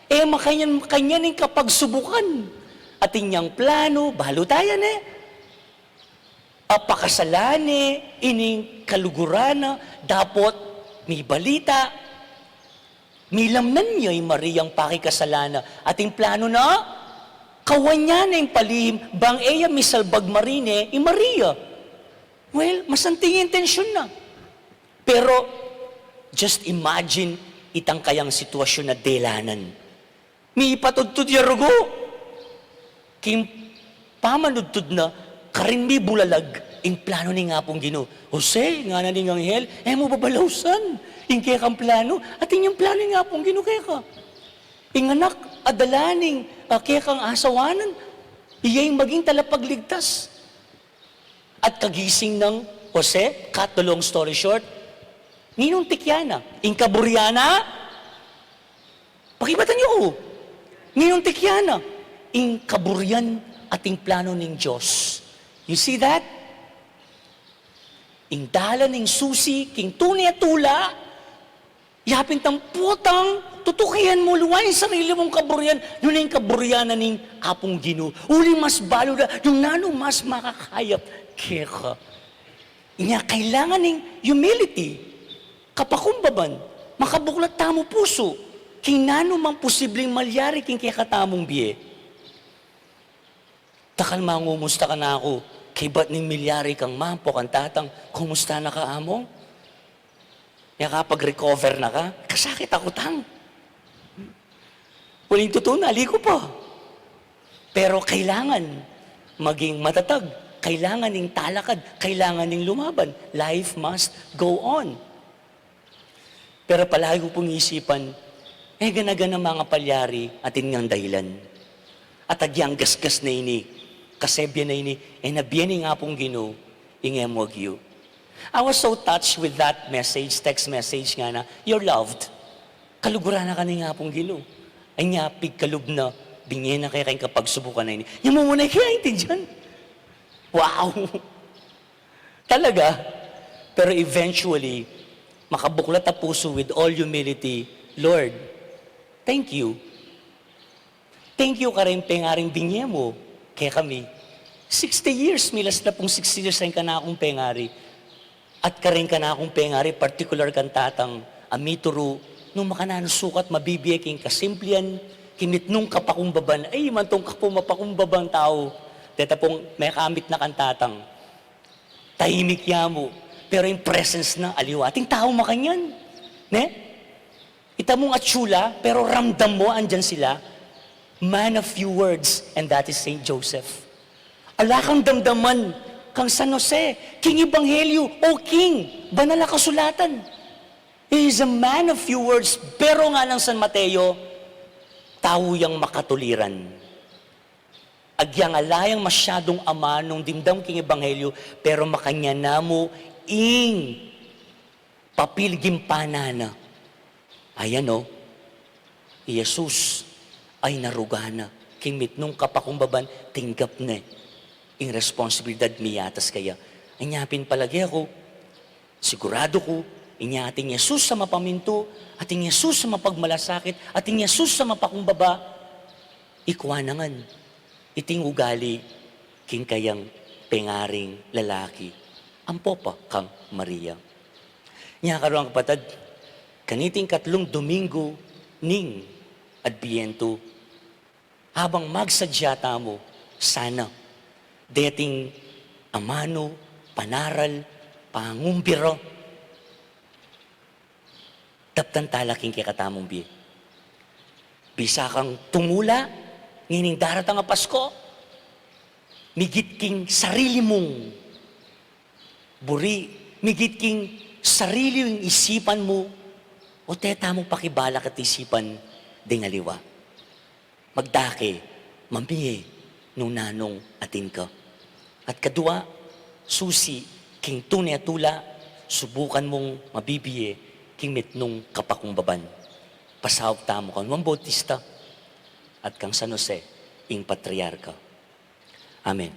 Makanya ng kapagsubukan. At inyang plano, balo tayo apakasalane, ining kalugurana, dapat may balita, may lamnan niya yung Mariang pakikasalana. Ating plano na, kawanya na yung palihim, bang eya misalbag marine, Maria. Well, masanting intensyon na. Pero, just imagine itang kayang sitwasyon na delanan. May ipatudtud yarugo, kim pamanudtud na karin mi bulalag in plano ni nga pong Ginoo. Jose, nga na ning anghel, mo babalawsan. In kaya kang plano, at inyong plano nga pong Ginoo kaya ka. Inganak, adalaning, kaya kang asawanan, iyay maging talapagligtas. At kagising ng Jose, cut the long story short, Ninong Tikyana, Inkaburiana, pakibatan niyo ko, Ninong Tikyana, Inkaburian ating plano ng Diyos. You see that? Indala ng susi, king tunay at tula, yapin tang putang, tutukihan mo, luwain sarili mong kaburian, yun na yung kaburianan ng apong Ginoo. Uli mas balo na, yung nano mas makakayap, keka. Inya, kailangan ng humility, kapakumbaban, makabuklat tamo puso, king nano mang posibleng malyari king kaya katamong biye. Takal mangumusta ka na ako, kay ba't ning milyari kang mampo kang tatang, kumusta na ka among? Kaya kapag recover na ka, kasakit ako tang. Waling totoo, naliko pa. Pero kailangan maging matatag, kailangan ng talakad, kailangan ng lumaban. Life must go on. Pero palagi ko pong isipan, ganagan ng mga palyari atin ngang dahilan. At agyang gasgas na ini, kasebya na ini, nabiyan nga pong Ginoo, ingemwag you. I was so touched with that message, text message nga na, you're loved. Kaluguran na ka nga pong Ginoo. Ay nga, pigkalub na, bingin na kaya kayong kapag subukan na ini. Yung mo muna, kaya intindihan. Wow! Talaga. Pero eventually, makabuklat na puso with all humility, Lord, thank you. Thank you ka rin pengaring bingye mo. Kaya kami, 60 years, milas na pong 60 years rin ka na akong pengari. At ka rin ka na akong pengari, particular kang tatang, amituro, nung makananasukat, mabibiyaking kasimplian, kinit nung kapakumbaban, ay man tong kapumapakumbabang tao, deta pong may kamit na kang tatang, tahimik ya mo, pero yung presence na aliw, ating tao makanyan. Ne? Ita mong atsula, pero ramdam mo, andyan sila, man of few words, and that is Saint Joseph. Ala kang damdaman, kang San Jose, King Ebanghelyo, o King, banal na kasulatan. He is a man of few words, pero nga ng San Mateo, tao yang makatuliran. Agyang alayang masyadong ama nung dimdam King Ebanghelyo, pero makanya na mo, ing papilgim panana. Ayan o, Jesus ay narugana. King mitnong kapakumbaban, tinggap na ing responsibilidad miyatas kaya. Anyapin palagi ako, sigurado ko, inya ating Jesus sa mapaminto, ating Jesus sa mapagmalasakit, ating Jesus sa mapakumbaba, ikwanangan, iting ugali, king kayang pengaring lalaki, ampo pa kang Maria. Nya karoon kapatid, kaniting 3 Domingo ning Adbiento, habang magsadyata mo, sana, dating amano, panaral, pangumbiro, taptan talaking kikatamong biye. Bisa kang tumula, ngining daratang nga Pasko, migit king sarili mong buri, migit king sarili yung isipan mo, o teta mong pakibala kat isipan, dingaliwa. Magdake, mamiye, nung nanong atin ka. At kadua, susi, king tunay at tula, subukan mong mabibiye, king mitnong kapakumbaban. Pasawag tamo kang Juan Bautista at kang San Jose, ing patriarka. Amen.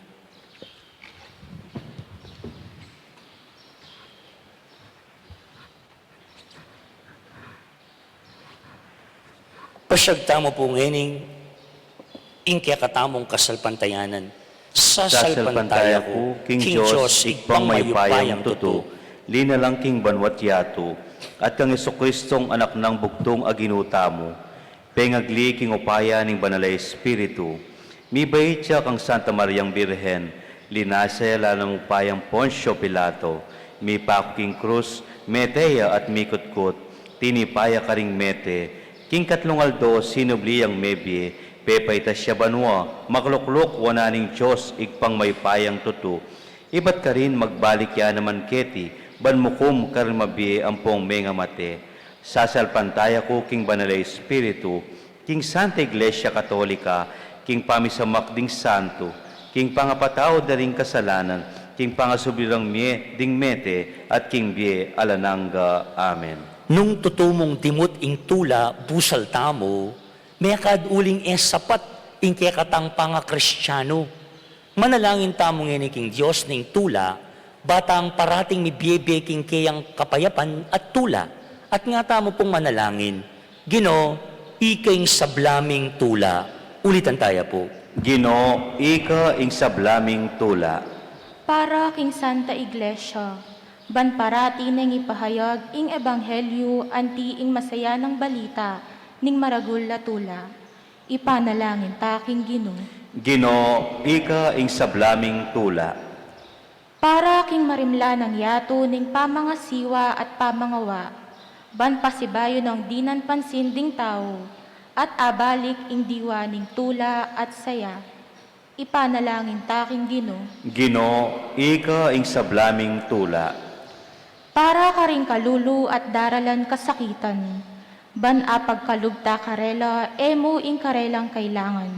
Pasyagtamo po ngayon, ing kaya katamong kasalpantayanan.
Sasalpantaya ko, King Diyos, ikpang mayupayang tuto, linalang king banwat yato, at kang Jesucristong anak ng bugtong aginuta mo, pengagli king upaya ning banalay Espiritu, mibay siya kang Santa Mariang Birhen, linasaya lalang upayang Poncio Pilato, mipak king krus, meteya at mikutkut, tinipaya karing mete, king 3 Aldo, sinubliyang mebye, pepay tasya banwa, maklukluk wananing Diyos, ikpang may payang tutu, iba't ka rin magbalik ya naman keti, banmukum karmabi ampong menga mate, sasalpantaya ko king banalay Espiritu, king Santa Iglesia Katolika, king pamisamak ding santo, king pangapatao na ring kasalanan, king pangasubirang ding mete, at king bie alananga. Amen.
Nung tutumong dimut ing tula, busal tamo, may akaduling sapat ing kekatang panga Kristiyano. Manalangin tamong king Diyos ning tula, batang parating mi biyebe king kayang kapayapan at tula. At nga tamo pong manalangin, Gino, ikaing sablaming tula. Ulitan tayo po.
Gino, ika ing sablaming tula.
Para king Santa Iglesia, ban parati nang ipahayag ing ebanghelyo anti ing masaya ng balita ning maragul la tula. Ipanalangin ta king Gino.
Gino, ika ing sablaming tula.
Para king marimla ng yato ning pamangasiwa at pamangawa, ban pasibayo ng dinan pansin ding tao, at abalik ing diwa ning tula at saya. Ipanalangin ta king Gino.
Gino, ika ing sablaming tula.
Para ka rin kalulu at daralan kasakitan, ban apag kalugta karela, emo ing karelang kailangan,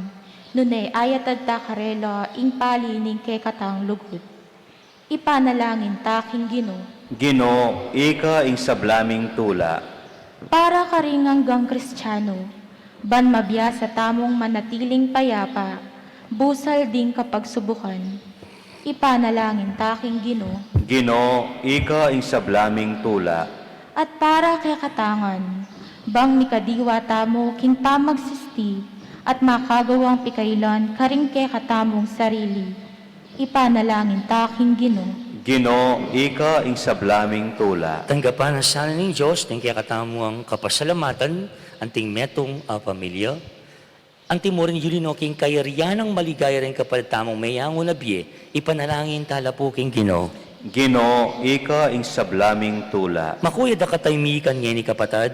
nunay ayatad ta karela, ing pali ning kekatang lugod. Ipanalangin ta king Gino.
Gino, ika ing sablaming tula.
Para ka rin hanggang Kristiyano, ban mabiyasa tamong manatiling payapa, busal ding kapag subukan. Ipanalangin ta king Gino.
Gino, ika ing sablaming tula.
At para kay katangan, bang nikadiwa tamo king pamagsisti, at makagawang pikailan karing kay katamong sarili. Ipanalangin ta king Gino.
Gino, ika ing sablaming tula.
Tanggapan ang sana ng Diyos, ng kayakatamo ang kapasalamatan, anting metong pamilya. Anting mo rin yun king kayariyan ng maligaya rin kapal tamong mayango na biye, ipanalangin tala po king Gino.
Gino, ika ing sablaming tula.
Makuya da kataymikan ngayon ni kapatad,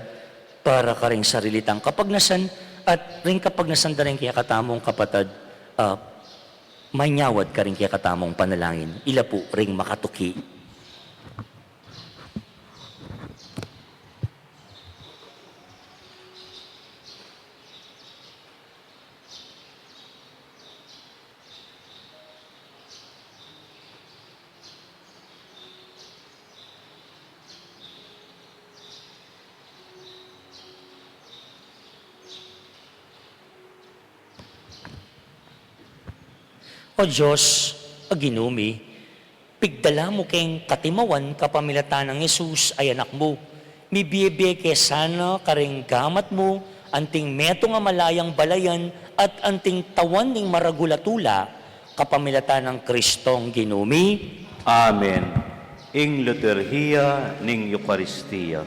para ka rin sarilitang kapagnasan, at rin kapagnasan da rin kaya katamong kapatad, may nyawad ka rin kaya katamong panalangin. Ila po ring makatuki. O Diyos, aginumi, pigdala mo keng katimawan kapamilatan ng Jesus ay anak mo. Mibiebe ke sana karing gamat mo, anting meto nga malayang balayan at anting tawan ning maragulatula, kapamilatan ng Kristong ginumi.
Amen. Ing liturhiya ning Eucharistia.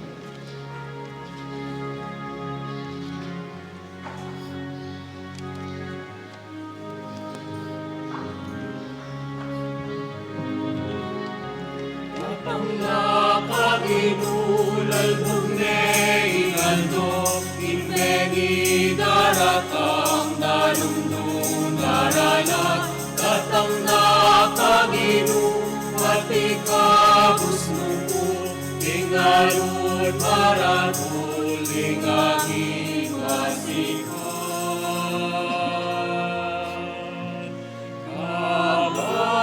Nakaginulal bumne inaldo, inmeni daratang dalundong daralat, datang nakaginu, pati kabusnuko, ingalun maragul, ingagin wasikan.
Amen.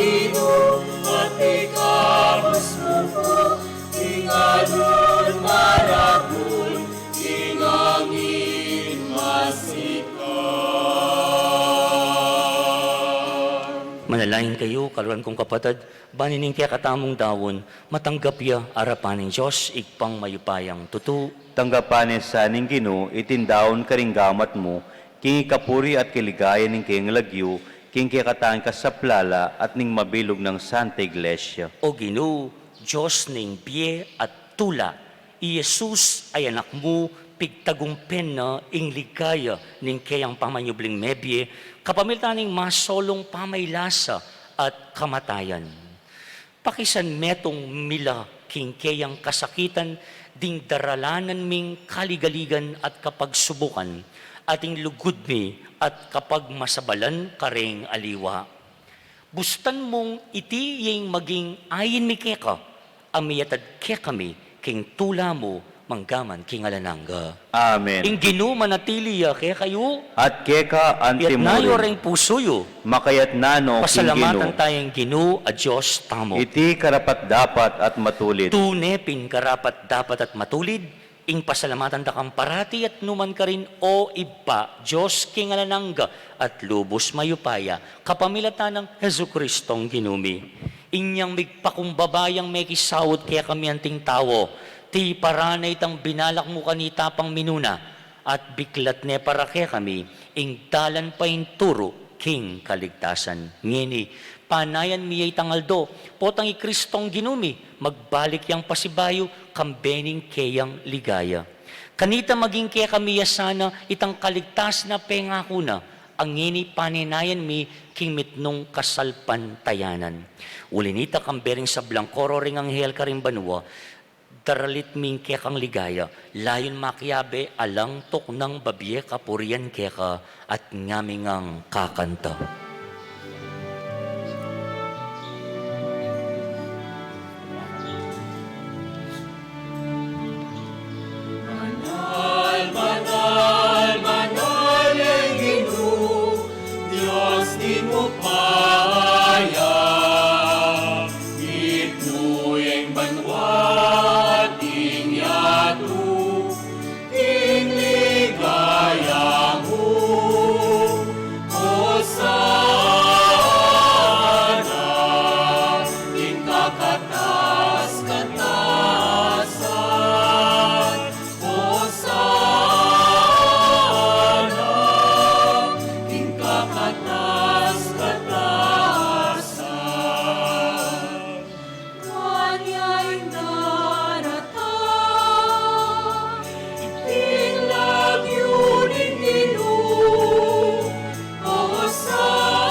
Ginoo at ikabos mo po, ingadun maragul, ingangin masikan.
Manalangin kayo, kaluran kong kapatid, banining kaya katamong dawon, matanggap ya arapan ng Diyos, ikpang mayupayang tutu.
Tanggapanin sa ning Ginoo, itindaon karing gamat mo, king ikapuri at kiligaya ning king lagyo, king kikataan ka sa plala at ning mabilog ng Santa Iglesia.
O Ginoo, Diyos ning biye at tula, i Jesus ay anak mo, pigtagumpen na ing ligaya ning kayang pamanyubling mebye, kapamiltan ning masolong pamaylasa at kamatayan. Pakisan metong mila king kayang kasakitan, ding daralanan ming kaligaligan at kapagsubukan, ating lugod mi at kapag masabalan karing aliwa. Bustan mong iti yung maging ayin mi keka, amiyatad ke kami, king tula mo, manggaman king alananga.
Amen.
Ing Ginoo manatili ya ke kayo,
At keka
yat nayo
antimurin,
ring pusoyo,
makayat nano king
pasalamatan
Ginoo,
tayong Ginoo a Diyos tamo.
iti karapat dapat at matulit.
Tune pinkarapat dapat at matulid, ing pasalamatan da kang parati at numan ka rin o iba, Diyos king alananga at lubos mayupaya, kapamilatan ng Hesu Kristong ginumi. Inyang migpakumbabayang may kisawot kaya kami anting tawo, ti paranay tang binalak mo kanita pang minuna, at biklat ne para kaya kami, ing dalan pa turo, king kaligtasan. Ngini, panayan miyay tangaldo, potang ikristong ginumi, magbalik yang pasibayo, kambening kayang ligaya. Kanita maging kaya kami sana, itang kaligtas na pengako na, ang ngini paninayan mi, king mitnong kasalpan tayanan. Ulinita kambering sa blangkoro ring anghel karing banwa, daralit ming kaya kang ligaya, layon makiyabe alang tok ng babye kapurian kaya ka, at ngaming ang kakanta.
Manal, manal ang Ginoo, Diyos di mo paya. Ituyeng banwa, ting yatu, ting ligaya mo. Hosana, ting kakatas-katasan. Hosana, ting kakatas-katasan. Kanya'y darata, itinlagyo ni Ginoo. Hosana,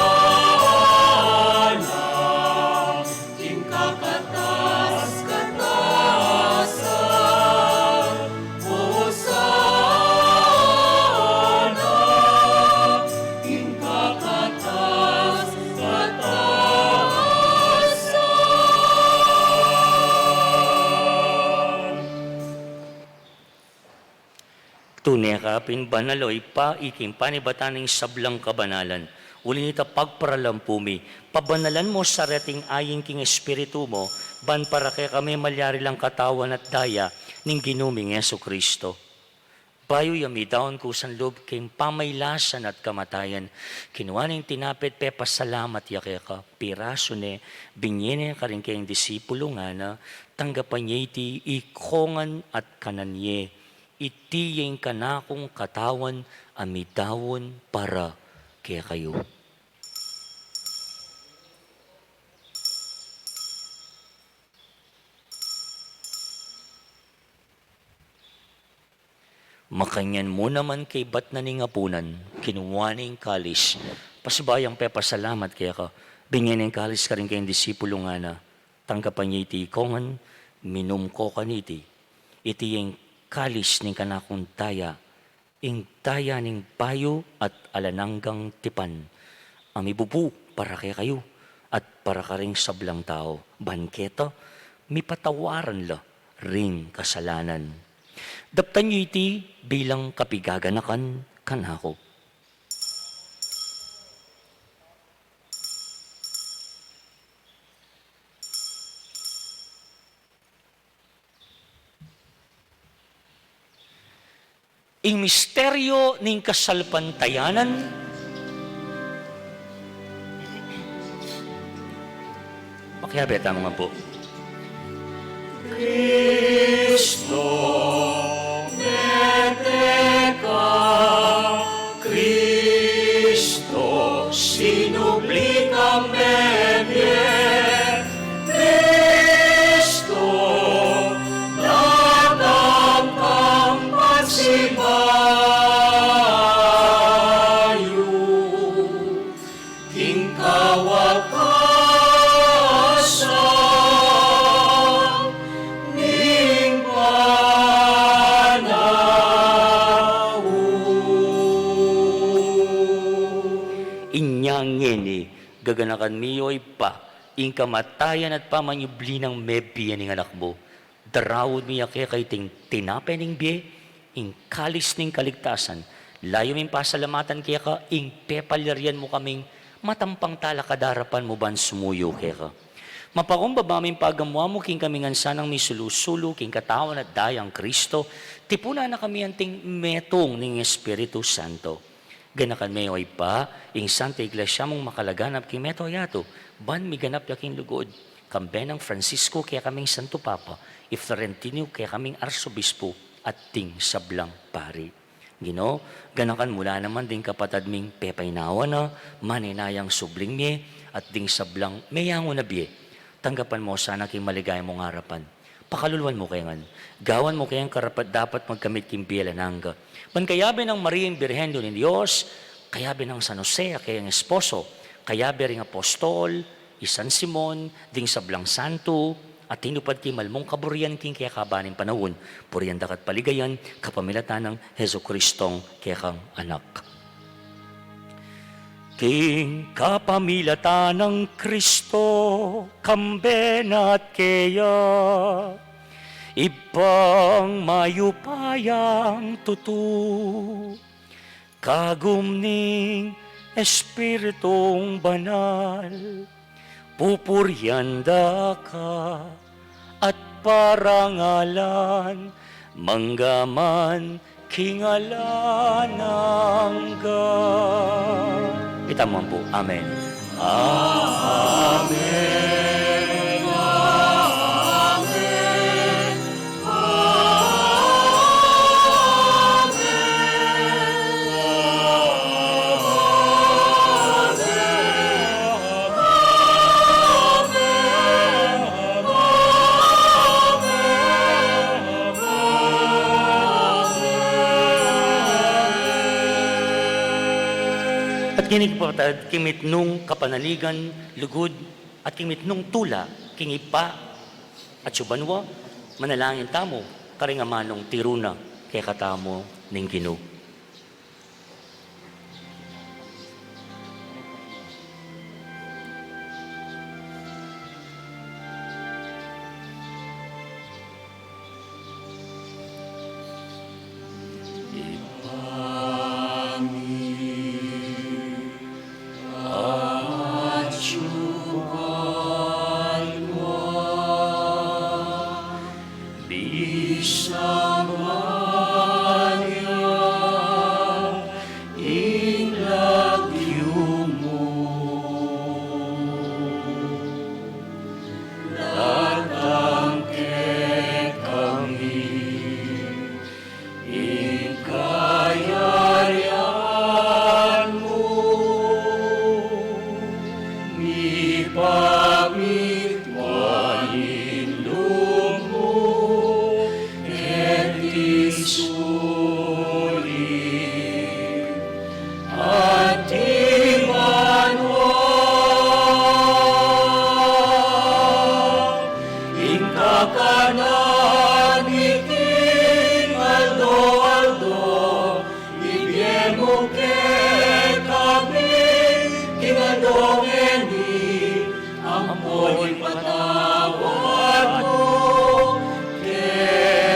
ting kakatas-katasan. Hosana, ting kakatas-katasan.
Tunay ka, pinbanaloy pa, iking panibataning sablang kabanalan. Uli nita pagparalampumi, pabanalan mo sa reting aying king espiritu mo, ban para kay kami malyari lang katawan at daya, ning ginuming Yesu Kristo. Bayo yami daon ko san loob king pamaylasan at kamatayan. Kinuha ning tinapit pe pasalamat ya kaya ka. Piraso ne, binyene ka rin kayong disipulo nga na, tanggapan niya iti ikongan at kananye. Iti yung kanakong katawan amidawon para kaya kayo. Makanyan mo naman kay bat na ningapunan, kinuha na yung kalis, pasibayang pe pasalamat kaya ka, bingyan ng kalis ka rin kayong disipulo nga na, tanggapan niya iti ikongan, minum ko kaniti, iti yung kalis ning kanakong taya, ing taya ning payo at alananggang tipan, amibubu para kaya kayo, at para ka ring sablang tao, banketa, mipatawaran la, ring kasalanan. Daptan niyo iti bilang kapigaganakan kanako. ing misteryo ning kasalpantayanan, makihabet mo nga po.
Cristo, meteca, Cristo, sinuplicam media, Cristo, datang kampasibayu, tingkawakasan, ning
Inyang ngeni, gaganakan miyo'y pa, ing kamatayan at pamanyubli ng mebiya ning anak mo. Darawod miya kay ting tinapay ning biye, ing kalis ning kaligtasan. Layo min pasalamatan kaya ka, ing pepaliryan mo kaming matampang talakadarapan mo ban sumuyo kaya ka. Mapakumbaba min pagamuha mo king kaming ansanang misulusulo, king katawan at dayang Kristo, tipuna na kami anting metong ning Espiritu Santo. Ganakan mayo ay pa, ing Santa Iglesia mong makalaganap king meto yato, ban miganap yaking lugod, kambenang Francisco kaya kaming Santo Papa, Florentino kaya kaming Arsobispo, at ting sablang pari. Gino, ganakan mula naman din kapatad ming pepaynawa na, maninayang subling miye, at ding sablang mayango na biye. Tanggapan mo sana king maligay mong harapan. Pakaluluan mo kayangan. Gawan mo kayang karapat dapat magkamit king biyalanangga. Mankayabi ng Mariang Birhendo ni Diyos, kayabi ng San Jose, kayang esposo, kayabi ring apostol, Isan Simon, ding sablang santo, at tinupad ki malmong kaburian king kaya kabaning panahon, puriyan dakat paligayan, kapamilatan ng Heso Kristong kaya kang anak. King kapamilatan ng Kristo, kambenat kaya, ibang mayupayang tutu, kagumning Espiritong banal, pupuryanda ka at parangalan, manggaman kingalanang ka. Itamuan po. Amen. Amen. At kinig po tatad, kimit nung kapanaligan, lugod, at kimit nung tula, kingipa, at subanwa, manalangin tamo, karingamanong tiruna, kaya katamo ning Ginoo.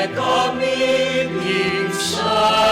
Kami, Pigsa,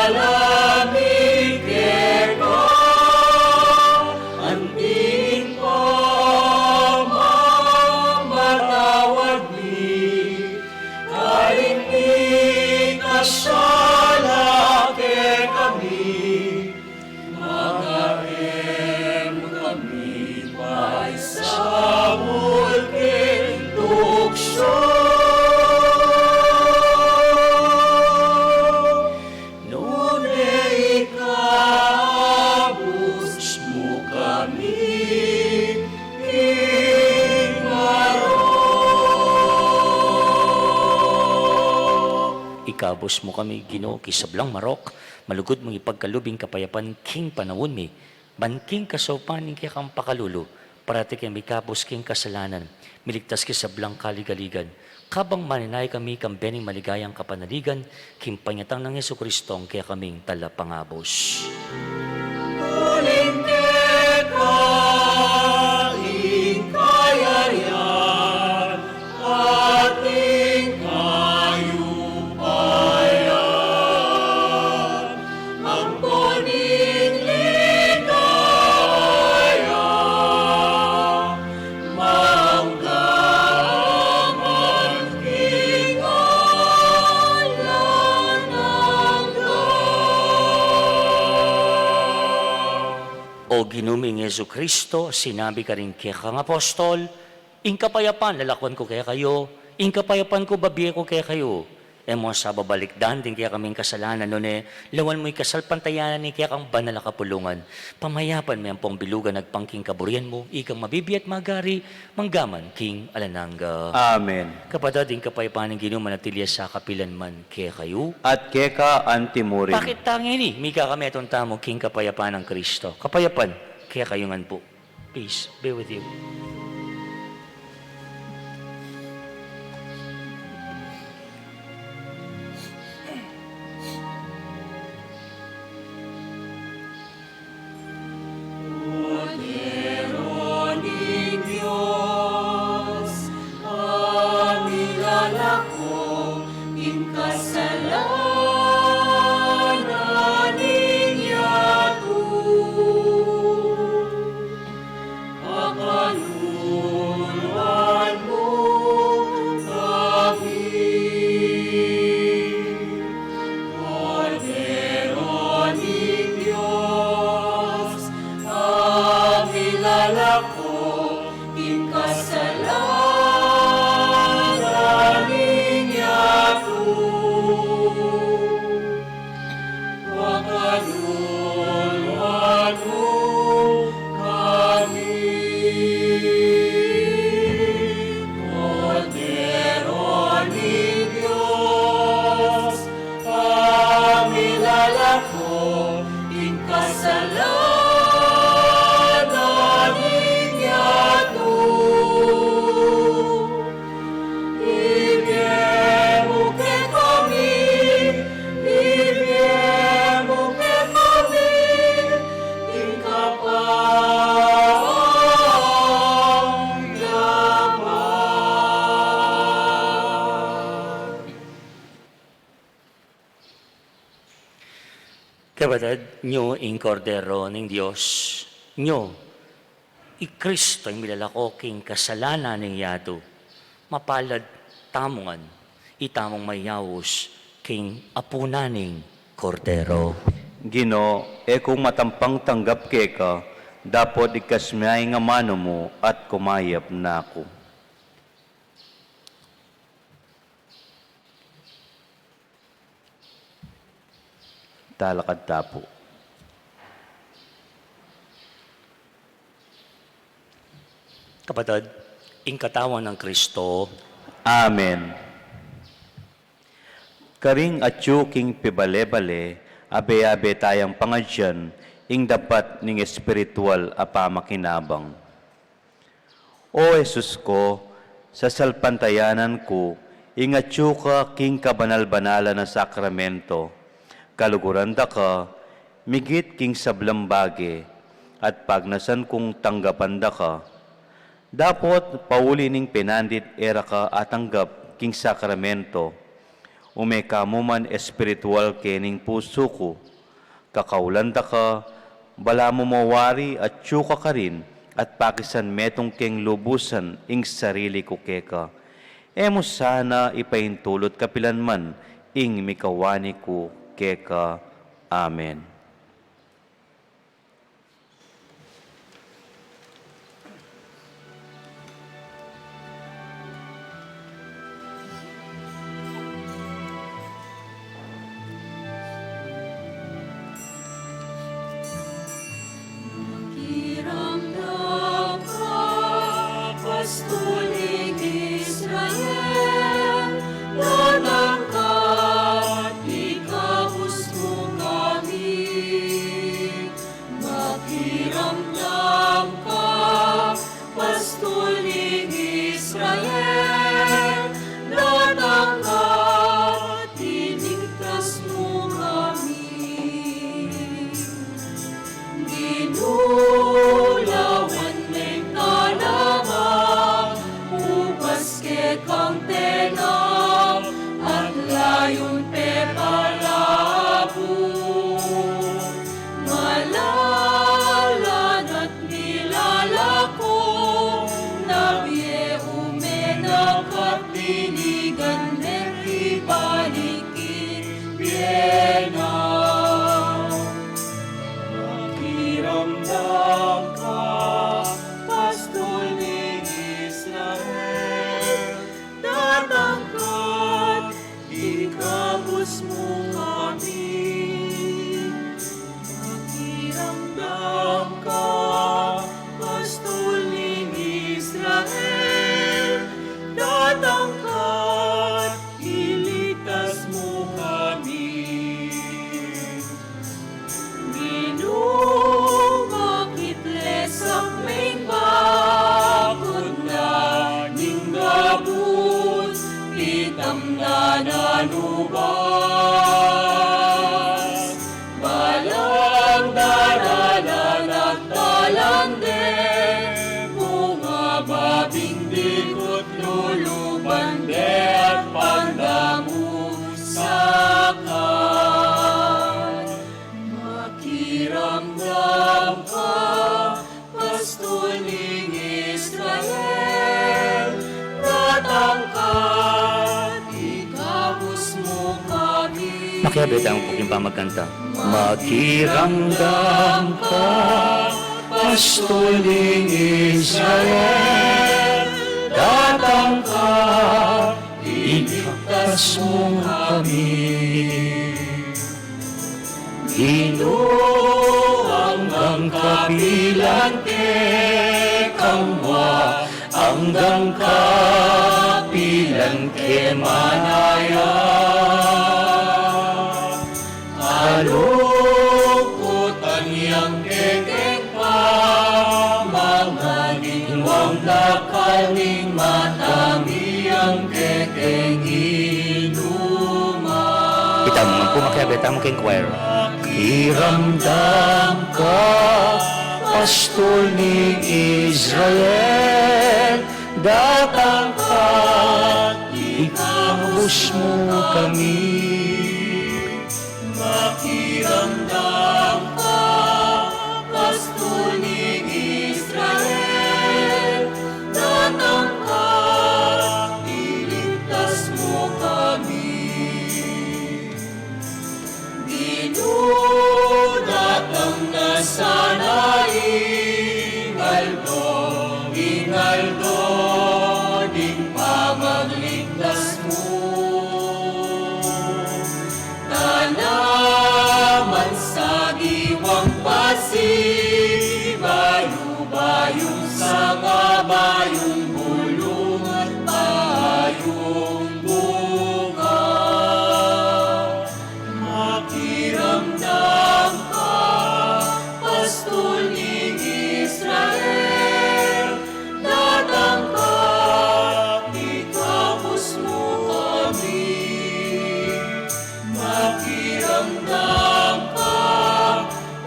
pangabos mo kami, Ginoo, kisablang marok, malugod mong ipagkalubing kapayapan, king panawon mi, banking kasopaning kaya kang pakalulu, parati kami kapos king kasalanan, miligtas kisablang kaligaligan, kabang maninay kami kambening maligayang kapanaligan, king panyatang ng Yesu Kristo, kaya kaming tala pangabos.
Uling ka, ingkayayan, ating kayupayan, ang puning ligaya, manggaman kingalan ng Diyos.
O ginuming Yesu Kristo, sinabi ka rin kaya kang apostol, ing kapayapan, lalakwan ko kaya kayo, ing kapayapan ko, babiye ko kaya kayo. Mo sa babalikdan din kaya kaming kasalanan nun lawan mo'y kasalpantayanan ni kaya kang banal na kapulungan. Pamayapan mo ang pong bilugan nagpangking kaburian mo, ikang mabibiyat magari, manggaman king alananga.
Amen.
Kapatid, ing kapayapaan ng Ginoo manatili sa kapilan man kaya kayo.
At keka antimurin.
Bakit tangin ni? Mika kami atong tamo king kapayapaan ng Kristo. Kapayapan, kaya kayo ngan po. Peace be with you.
Poderoning Diyos, pamilalako, inkasalanan ninyato. Pakaluluan mo kami. Poderoning Diyos, pamilalako, inkasalanan ninyato. Pakaluluan mo kami. Poderoning Diyos, pamilalako, inkasalanan ninyato. Ibiyemo ke kami, ibiyemo ke kami, ingkapangyaman.
Kapatid, nyo ing kordero ng Diyos, nyo, i-Kristo ang milalako king kasalanan ng yato, mapalad tamongan, itamong mayawos king apunaning kordero.
Gino, kung matampang tanggap keka, dapat ikasmay nga mano mo at kumayap na ako. Talakad tapo.
Kapatid, ing katawan ng Kristo,
Amen. Karing atyuking pibale-bale, abe-abe tayang pangadyan, ing dapat ning espiritual apamakinabang. O Jesus ko, sa salpantayanan ko, ing atyuka king kabanal-banala na sakramento, kaluguran da ka, migit king sablambage, at pagnasan kong tanggapan da ka, dapat pauli ning pinandit era ka atanggap king sakramento, umeka mo man espiritual kening puso ko, kakaulan da ka, bala mo mawari at tsuka ka rin, at pakisan metong keng lubusan ing sarili ko keka. Emo sana ipaintulot kapilan man, ing mikawani ko keka. Amen.
Iramdam ka, pastuling Israel, nanangkat
Makiabetang po yung pamagkanta. Makiramdam ka, Pastol ng Israel, datang ka, iligtas mo kami. Ginoo hanggang kapilan kangwa, hanggang kapilan manaya. Kalukutan yang kekeng pa, mga ginwang nakaling matami ang kekeng inuman. Kita mo po makiabeta mo king choir. Iramdam ka, Pastol ng Israel, datang ka, ikabos mo kami.
Makiramdam ka, Pastol ng Israel, datang ka, iligtas mo kami. Ginoo, datang na sana, ingaldo, ding pamagligtas mo. Tanaman sa giwang bayu-bayong sanga, bayong bulong at bayong bunga. Makiramdam ka, Pastol ng Israel, datang ka, ikabos mo kami. Makiramdam ka,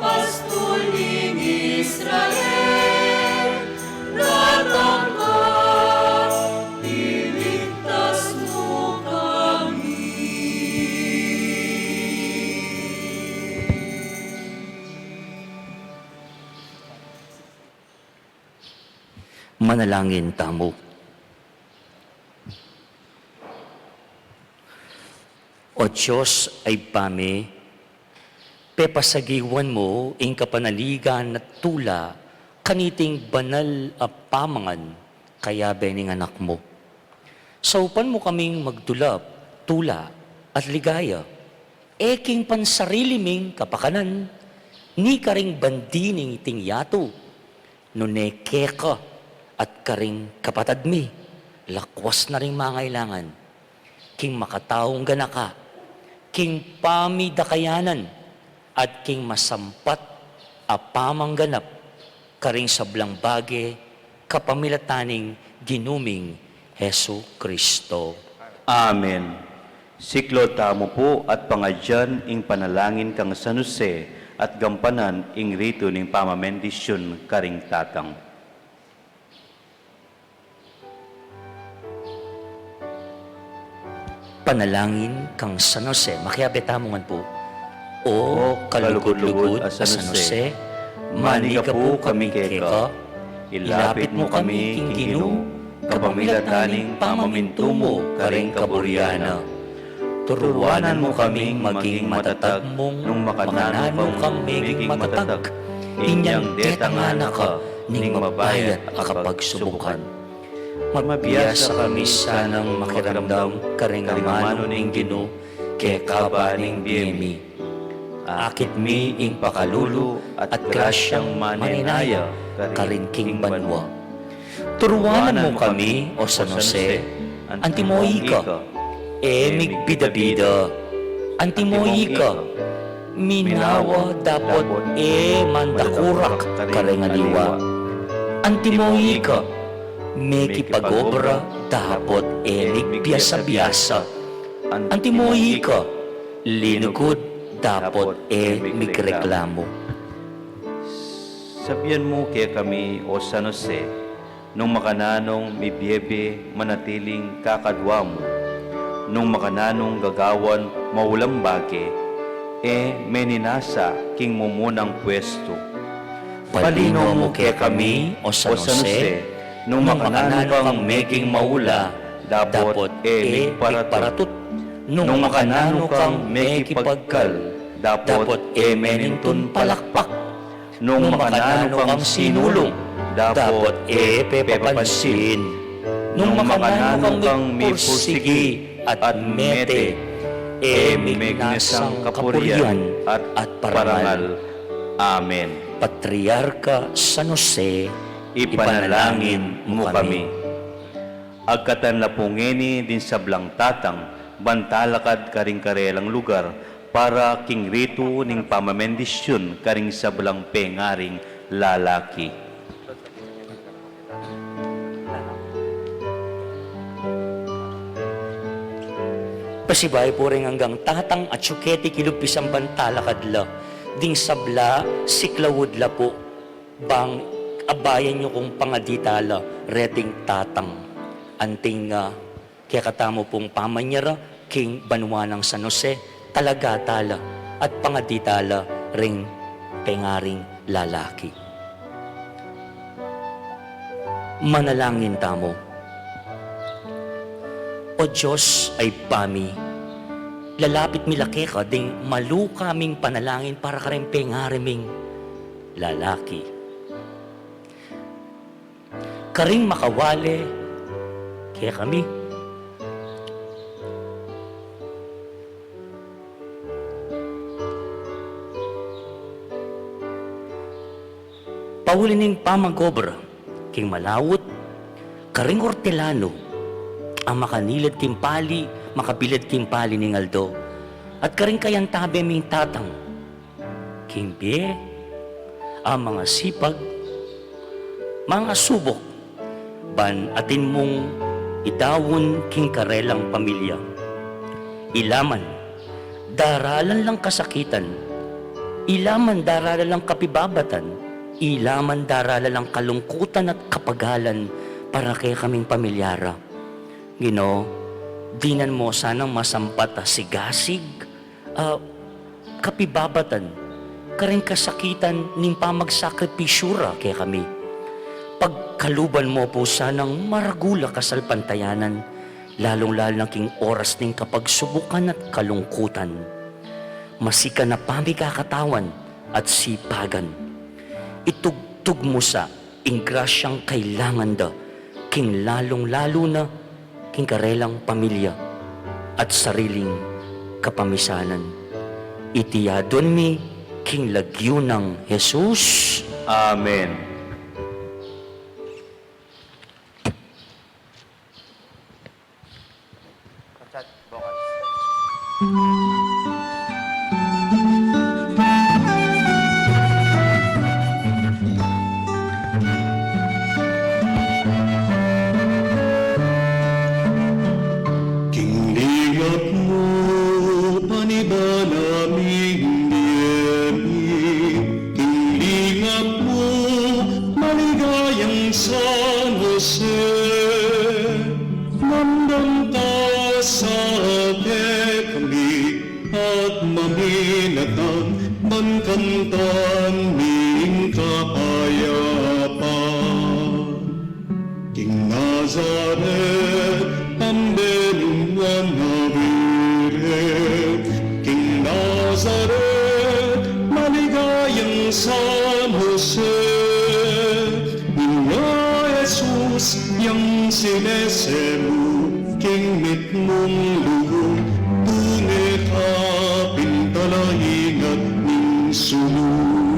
Pastol ng Israel, datang ka, iligtas mo kami.
Manalangin tamo. O Diyos ay pami, pepasagiwan mo ing kapanaligan at tula, kaniting banal a pamangan, kaya bening anak mo. Saupan mo kaming magdulap, tula at ligaya, eking pansarili ming kapakanan, ni karing bandining tingyato, nune keka at karing kapatad mi, lakwas na ring mangailangan, king makataong ganaka, king pamidakayanan, at king masampat apamangganap, karing sablang bage, kapamilataning ginuming Hesu Kristo.
Amen. Siklo tamo po at pangadyan ing panalangin kang San Jose at gampanan ing rito ning pamamendisyon karing tatang.
Panalangin kang San Jose, makiabetamongan po. O kalugod-lugod a San Jose, mani ka po kami keka, ilapit mo kami king Ginoo, kapamilataning pamamintumo karing kaburyana. Turuanan mo kaming maging matatag mong nung makananon kaming matatag, inyang detangana ka, ning mabayat akapagsubukan. Mabiyasa kami sanang makiramdam karing amano ning Ginoo, kaya kabaning biyemi. Akit mi ing pakalulu at grasyang maninaya karinking banwa. Turuanan mo kami, O San Jose, antimoy ka, migbida-bida, antimoy ka, minawa dapot mandakurak karengaliwa, antimoy ka, mekipagobra dapot migbiasa-biasa, antimoy ka, linugod dapot migreklamo.
Sabihan mo kaya kami, O San Jose, nung makananong mibiyebe manatiling kakadwa mo, nung makananong gagawan maulang bage, meninasa king mumunang pwesto.
Palino mo kaya kami, O San Jose, nung makananong kang meking maula, dapot migparatut, nung makanano kang mekipagkal, dapot emenintun palakpak. Nung makanano kang sinulong, dapot pepapansin. Nung makanano kang mipursigi at mete, mignasang kapurian at parangal.
Amen.
Patriarka San Jose,
Ipanalangin mo kami. Agkatan na pungeni din sa blang tatang, bantalakad karing karelang lugar, para king rito ning pamamendisyon karing sa blang pengaring lalaki.
pasibay po rin hanggang tatang at syuketi kilupis ang bantalakadla, ding sabla siklawod la po, bang abayan nyo kung pangaditala, reting tatang, anting kaya katamo pong pamanyara, king banwanang San Jose, talaga tala, at pangaditala ring pengaring lalaki. Manalangin tamo. O Diyos ay pami, lalapit milaki ka, ding malu kaming panalangin para ka rin pengariming lalaki. Karing makawale, kaya kami, paulining pamagobra, king malawot, karing hortelano, ang makanilad timpali, makabilad timpali ning Aldo, at karing kayang tabi ming tatang, king Bie, ang mga sipag, mga subok, ban atin mong itawon king karelang pamilya. Ilaman, daralan lang kasakitan, ilaman daralan lang kapibabatan, ilaman daralan lang kalungkutan at kapagalan para kay kaming pamilyara. Ginoo, dinan mo sanang masampat sigasig, kapibabatan, karing kasakitan ning pamagsakripisyura kay kami. Pagkaluban mo po sanang maragula kasalpantayanan, lalong-lalo king oras ning kapagsubukan at kalungkutan. Masika na pamikakatawan at sipagan. Itugtog mo sa ingrasyang kailangan da, king lalong-lalo na king karelang pamilya at sariling kapamisanan. Itiyadon mi king lagyo ng Jesus.
Amen.
Kinglingap mo, panibalaming niyemi. Kinglingap mo, maligayang San Jose. Mandamta sa kami at maminatan, mankantan ming kahayapan. King Nazaret, pambenuan nabirit. King Nazaret, maligayang San Jose. Niya Jesus, yang sinesemu, king mitmong luhong, tunit pintalahingat ning sulong.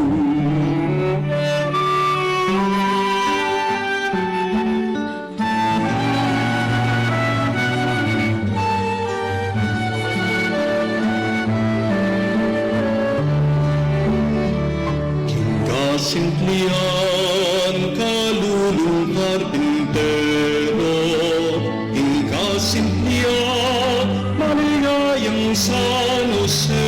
Simplian kalulong karpintero, Inka simplian maligayang San Jose.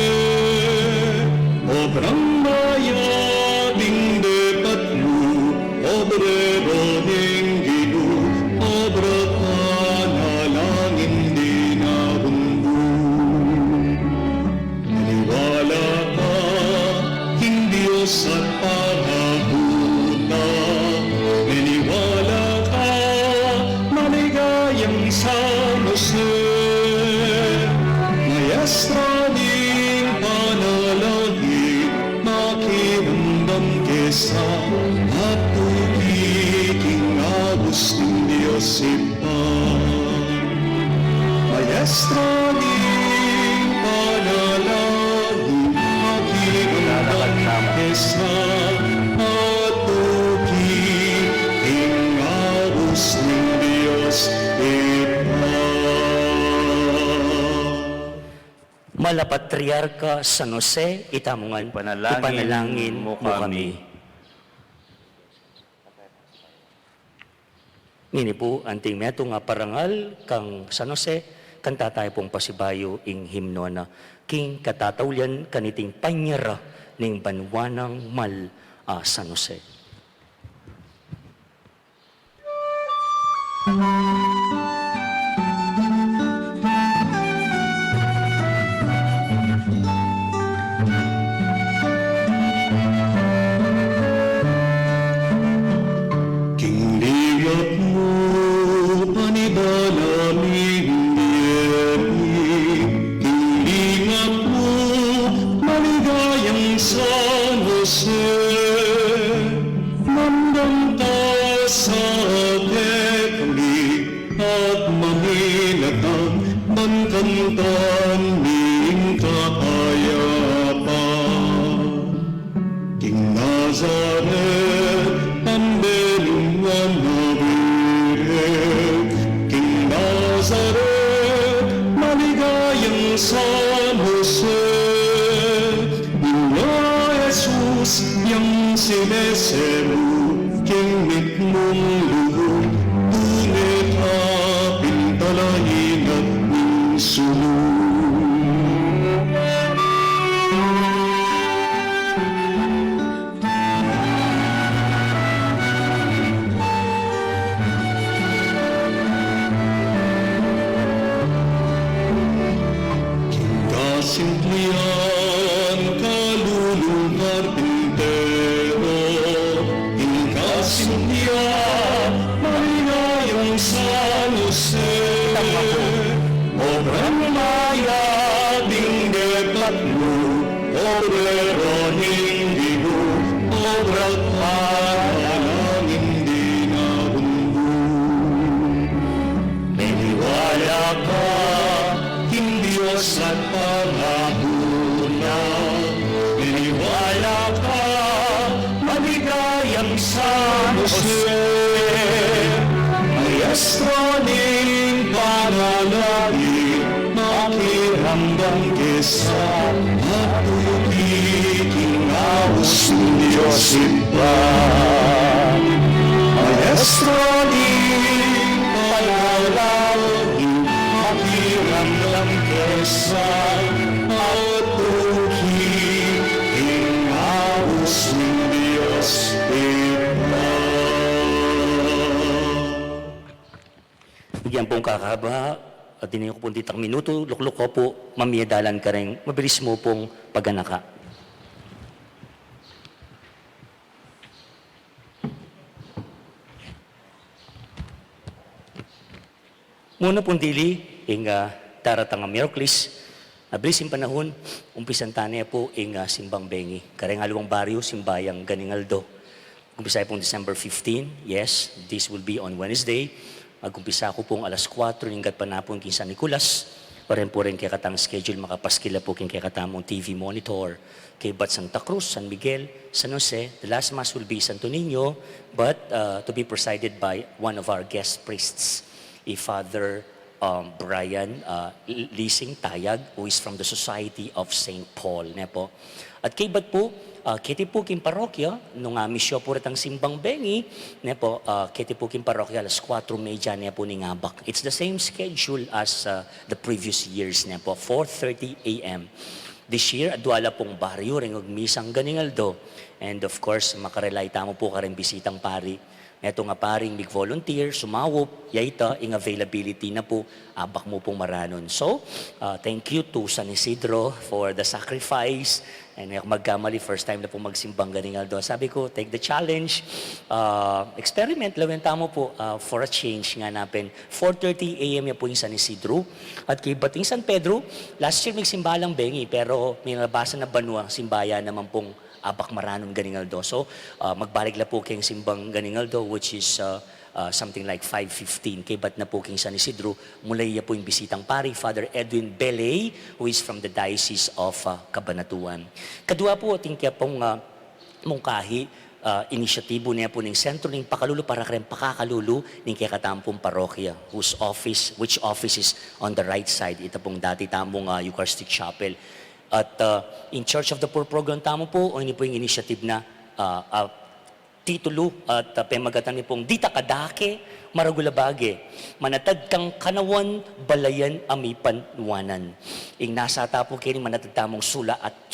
Obrang bayading depatlu, obrero ning gilu, obra panalangin din abundu. Maniwala ka, king Diyos at San Jose, kesa at tukiking Agustin Diyos ipa. Maestra ning panalangin, makikandang kesa at tukiking Agustin Diyos ipa.
Malapatriarka San Jose, itamungan,
Ipanalangin mo kami.
Ngini po, anting meto nga parangal kang San Jose, kanta tayo pong pasibayo ing himno na king katatawlian kaniting panyara ning banwanang mal San Jose.
Kinglingap mo, panibalaming biyerni. Kinglingap mo, maligayang San Jose. Mandamta sa tekli at maminatang mankantan ning kaayapan. King Nazaret, pambelungan na birit. King Nazaret, maligayang San Jose. Ina Jesus, yang sinesero, king mitmong luhod, tunit apintalahin at minsulong. Kasimplian, kalulong karpintero. Kasimplian, maligayang San Jose. Obrang maya, dingdepat mo, obrero nindigo, obrat panalangin di nabumbu. Meniwala ka, Diyos at pangahuna. Meniwala ka, maligayang San Jose. Maestro ning panalangin, makiramdam kesa at tukiking Agustin Diyos ipa. Maestro ning panalangin, makiramdam kesa at tukiking Agustin Diyos ipa.
Bigyan pong kakaba, at dinin ko po ditang minuto, lukluk ko po, mamiyadalan ka rin, mabilis mo pong paganaka. Muna pong dili, ing taratang Miyerkules, mabilis yung panahon, umpisan tanya po ing Simbang Bengi. Kareng halawang baryo, Simbayang Ganingaldo. Umpisa pong December 15, yes, this will be on Wednesday. Mag-umpisa ko pong alas 4, ninggat pa na po king San Nicolas. Parin po rin kay katang schedule, makapaskila po king kay katamong TV monitor. Kay Bat Santa Cruz, San Miguel, San Jose. The last Mass will be Santo Niño, but to be presided by one of our guest priests, a Father Brian Lising Tayag, who is from the Society of St. Paul. Nepo. At kay Bat po, kiti po king parokya, nung misyo po ritang Simbang Bengi, nepo, kiti po king parokya, alas 4:30 nepo ni ngabak. It's the same schedule as the previous years, nepo, 4:30 a.m. This year, adwala pong baryo, ring misang Ganingaldo. And of course, makarelay tamo po ka rin bisitang pari. Neto nga paring mig-volunteer, sumawop, yaita, ing availability na po, abak mo pong maranon. So, thank you to San Isidro for the sacrifice. And magkamali, first time na po magsimbang ganing Aldo. Sabi ko, take the challenge. Experiment, lawin tamo po for a change nga natin. 4:30 a.m. yan po yung San Isidro. At kay Bating San Pedro, last year nagsimbalang bengi, pero may nabasa na banwa, simbaya naman pong abak maranon ganing Aldo. So, magbalik la po kayong simbang ganing Aldo, which is something like 5:15. Kay bat na po king San Isidro, mulay po yung bisitang pari, Father Edwin Belay, who is from the Diocese of Cabanatuan. Kadua po, tingkya pong mungkahi, inisyatibo niya po ng sentro ng pakalulu para kayong pakakalulu ng kaya katampong parokya, which office is on the right side. Ito pong dati tamong Eucharistic Chapel. At in Church of the Poor program tamo po, o ini po yung initiative na titulo at pemagatan ni pong dita kadake maragulabage manatad kang kanawan balayan amipan nuwanan ing nasa tapo kini manatad tamong sula at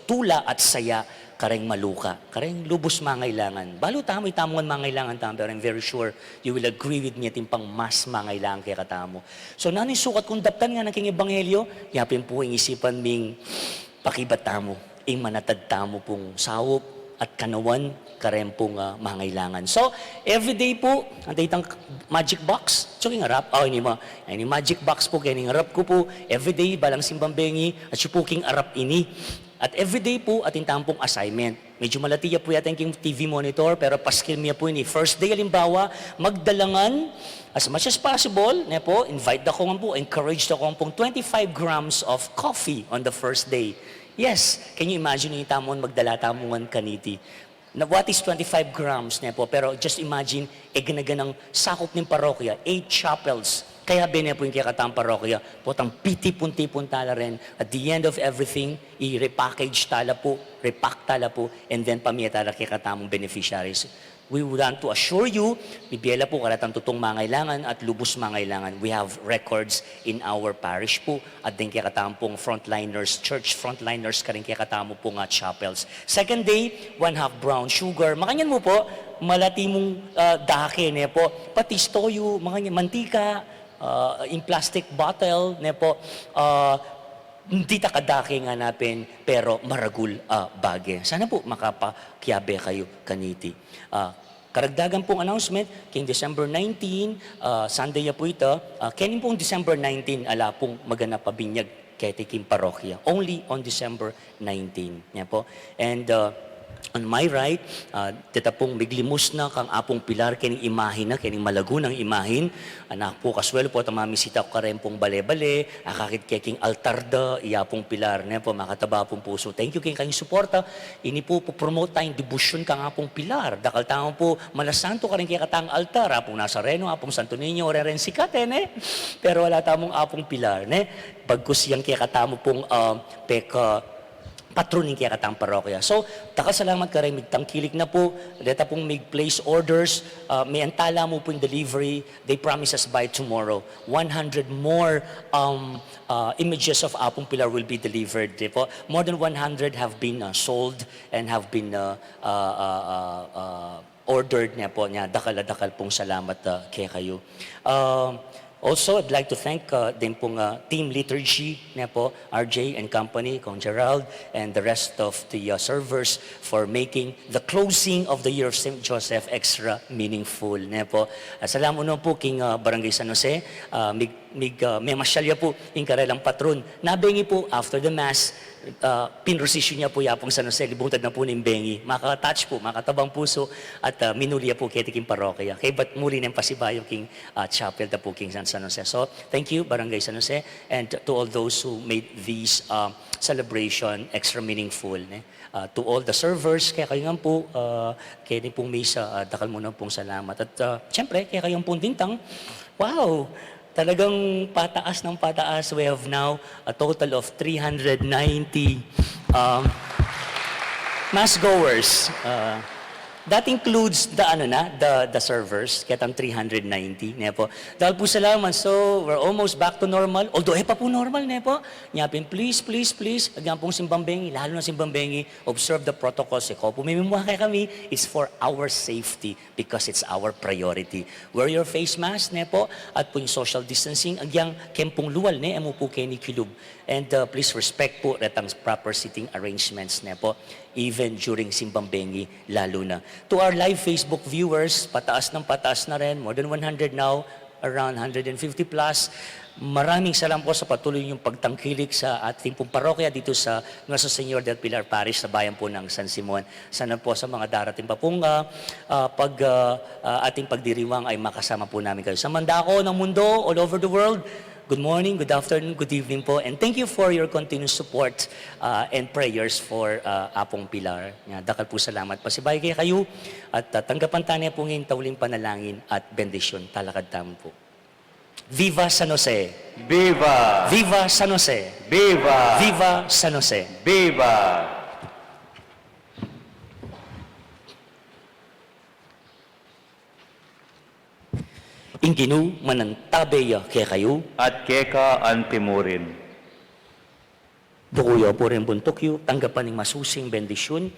tula at saya kareng maluka kareng lubos mangailangan balo tamo itamongan mangailangan tamo pero I'm very sure you will agree with me ating pang mas mangailangan kay katamo. So nanin sukat kung daptan nga ng king ebanghelyo yapin po ing isipan ming pakibat tamo ing manatad tamo pong sawop at kanawan karempong mangailangan. So, everyday po, antay itang magic box. So, harap, ini magic box po, kaya harap ko po, everyday, balang simbang bengi, at siya po king arap ini. At everyday po, ating tampong assignment. Medyo malatiya po yata yung TV monitor, pero paskil niya po ini. First day, halimbawa, magdalangan, as much as possible, po, invite ako nga po, encourage ako nga pong 25 grams of coffee on the first day. Yes, can you imagine yung tamon magdala tamongan kaniti? Na what is 25 grams na po? Pero just imagine, ganaganang sakop ng parokya, 8 chapels. Kaya bine po yung kikatang parokya, potang piti-punti-pun tala rin. At the end of everything, i-repackage tala po, repack tala po, and then pamiyat tala kikatamong beneficiaries. We want to assure you, bibiyela po karatang tutong mangailangan at lubos mangailangan. We have records in our parish po at din kaya katampong frontliners, church frontliners ka rin kaya katamo po nga chapels. Second day, 1/2 brown sugar. Makanyan mo po, malati mong dake, ne po, pati toyo, makanyan, mantika, in plastic bottle, ne po, hindi takadake nga napin, pero maragul bagay. Sana po makapakiabe kayo kaniti. Karagdagan pong announcement, king December 19, Sunday po ito, kening pong December 19, ala pong magana pabinyag kay tiking parokya. Only on December 19. Yan po. And on my right, tita pong miglimus na kang apong pilar kening imahin na, kening malagunang imahin. Anak po kaswelo po, tamamisita ko karen pong bale-bale, akakit keking altarda, iya pong pilar, ne po, makataba pong puso. Thank you king kayong suporta. Ini po promote tayong devotion kang apong pilar. Dakal tamo po, malasanto ka rin kaya katang altar, apong Nazareno, apong Santo Niño, oreren sikate, ne? Pero wala tamong apong pilar, ne? Bagkus yang kaya katamo pong patroning kaya katang parokya. So, takasalamat ka rin, tangkilik na po, deta pong place orders, may antala mo po yung delivery, they promise us by tomorrow. 100 more images of Apong Pilar will be delivered. Po. More than 100 have been sold and have been ordered niya po niya. Dakal pong salamat kaya kayo. Also, I'd like to thank din pong Team Liturgy na po, RJ and company, Kong Gerald, and the rest of the servers for making the closing of the year of St. Joseph extra meaningful. Na po. Salamat no po king Barangay San Jose, may masyalya po yung karelang patron. Nabengi po after the Mass, pinrosisyon niya po yapong San Jose, libungtad na po ng bengi. Makaka-touch po, makatabang puso, at minulya po kaya king parokya. Kaya ba't muli ng pasibayo king chapel na po king San Jose. So, thank you, Barangay San Jose, and to all those who made these celebration extra meaningful. To all the servers, kaya kayo nga po, kaya din pong misa, dakal mo na pong salamat. At syempre, kaya kayong pong dintang, wow! Talagang pataas ng pataas. We have now a total of 390 mass goers. That includes the servers, ketang 390, ne po. Dahil po salamat, so we're almost back to normal. Although, pa po normal, ne po. Nyapin, please, agyan pong simbambengi, lalo na simbambengi, observe the protocols. Ikaw po, may kay kami, is for our safety because it's our priority. Wear your face mask, ne po, at po yung social distancing, agyang kempong luwal, ne, emo po kay ni Kilub. And please respect po retang proper sitting arrangements, ne po, even during simbambengi, lalo na. To our live Facebook viewers, pataas na rin, more than 100 now, around 150 plus. Maraming salamat po sa patuloy yung pagtangkilik sa ating pong parokya dito sa Nuestra Señor del Pilar Parish sa bayan po ng San Simon. Sana po sa mga darating pa pong ating pagdiriwang ay makasama po namin kayo. Sa mandako ng mundo, all over the world, good morning, good afternoon, good evening po. And thank you for your continued support and prayers for Apong Pilar. Dakal po salamat. Pasibay kayo at tanggapan tayo po ngayon tauling panalangin at bendisyon. Talakad tamo po. Viva San Jose!
Viva!
Viva San Jose!
Viva!
Viva San Jose!
Viva!
Inginu manantabeya kaya kayo,
At keka antimurin.
bukuya po rin buntok tanggapan ng masusing bendisyon,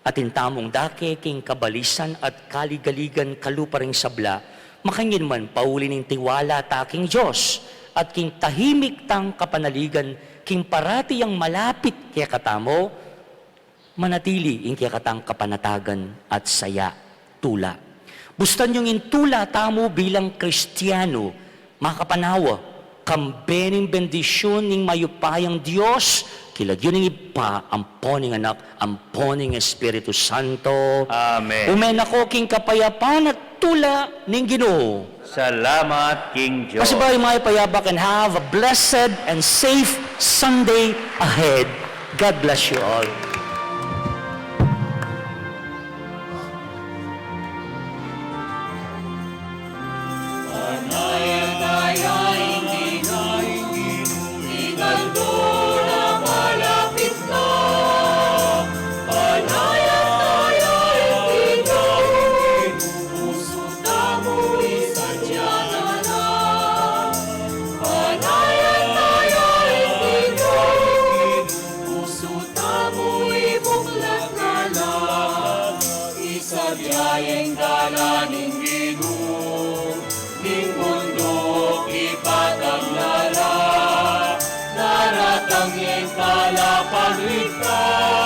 at intamong dake king kabalisan at kaligaligan kaluparing sabla, makangin man pauli ng tiwala taking Diyos, at king tahimik tang kapanaligan, king parati ang malapit kaya katamo, manatili ing kaya katang kapanatagan at saya, tula. Bustan yung intula tamo bilang Kristiyano, makapanawa, kambening bendisyon ng mayupayang Diyos, kilagyo ng ipa, amponing anak, amponing Espiritu Santo.
Amen.
Umen ako king kapayapaan at tula ng Ginoo.
Salamat, King Diyos.
Pasibay mga payabak and have a blessed and safe Sunday ahead. God bless you all.
Sadyayeng dalaning Ginoo, ning mundo ipataglala, naratang iyong kalapagligtas.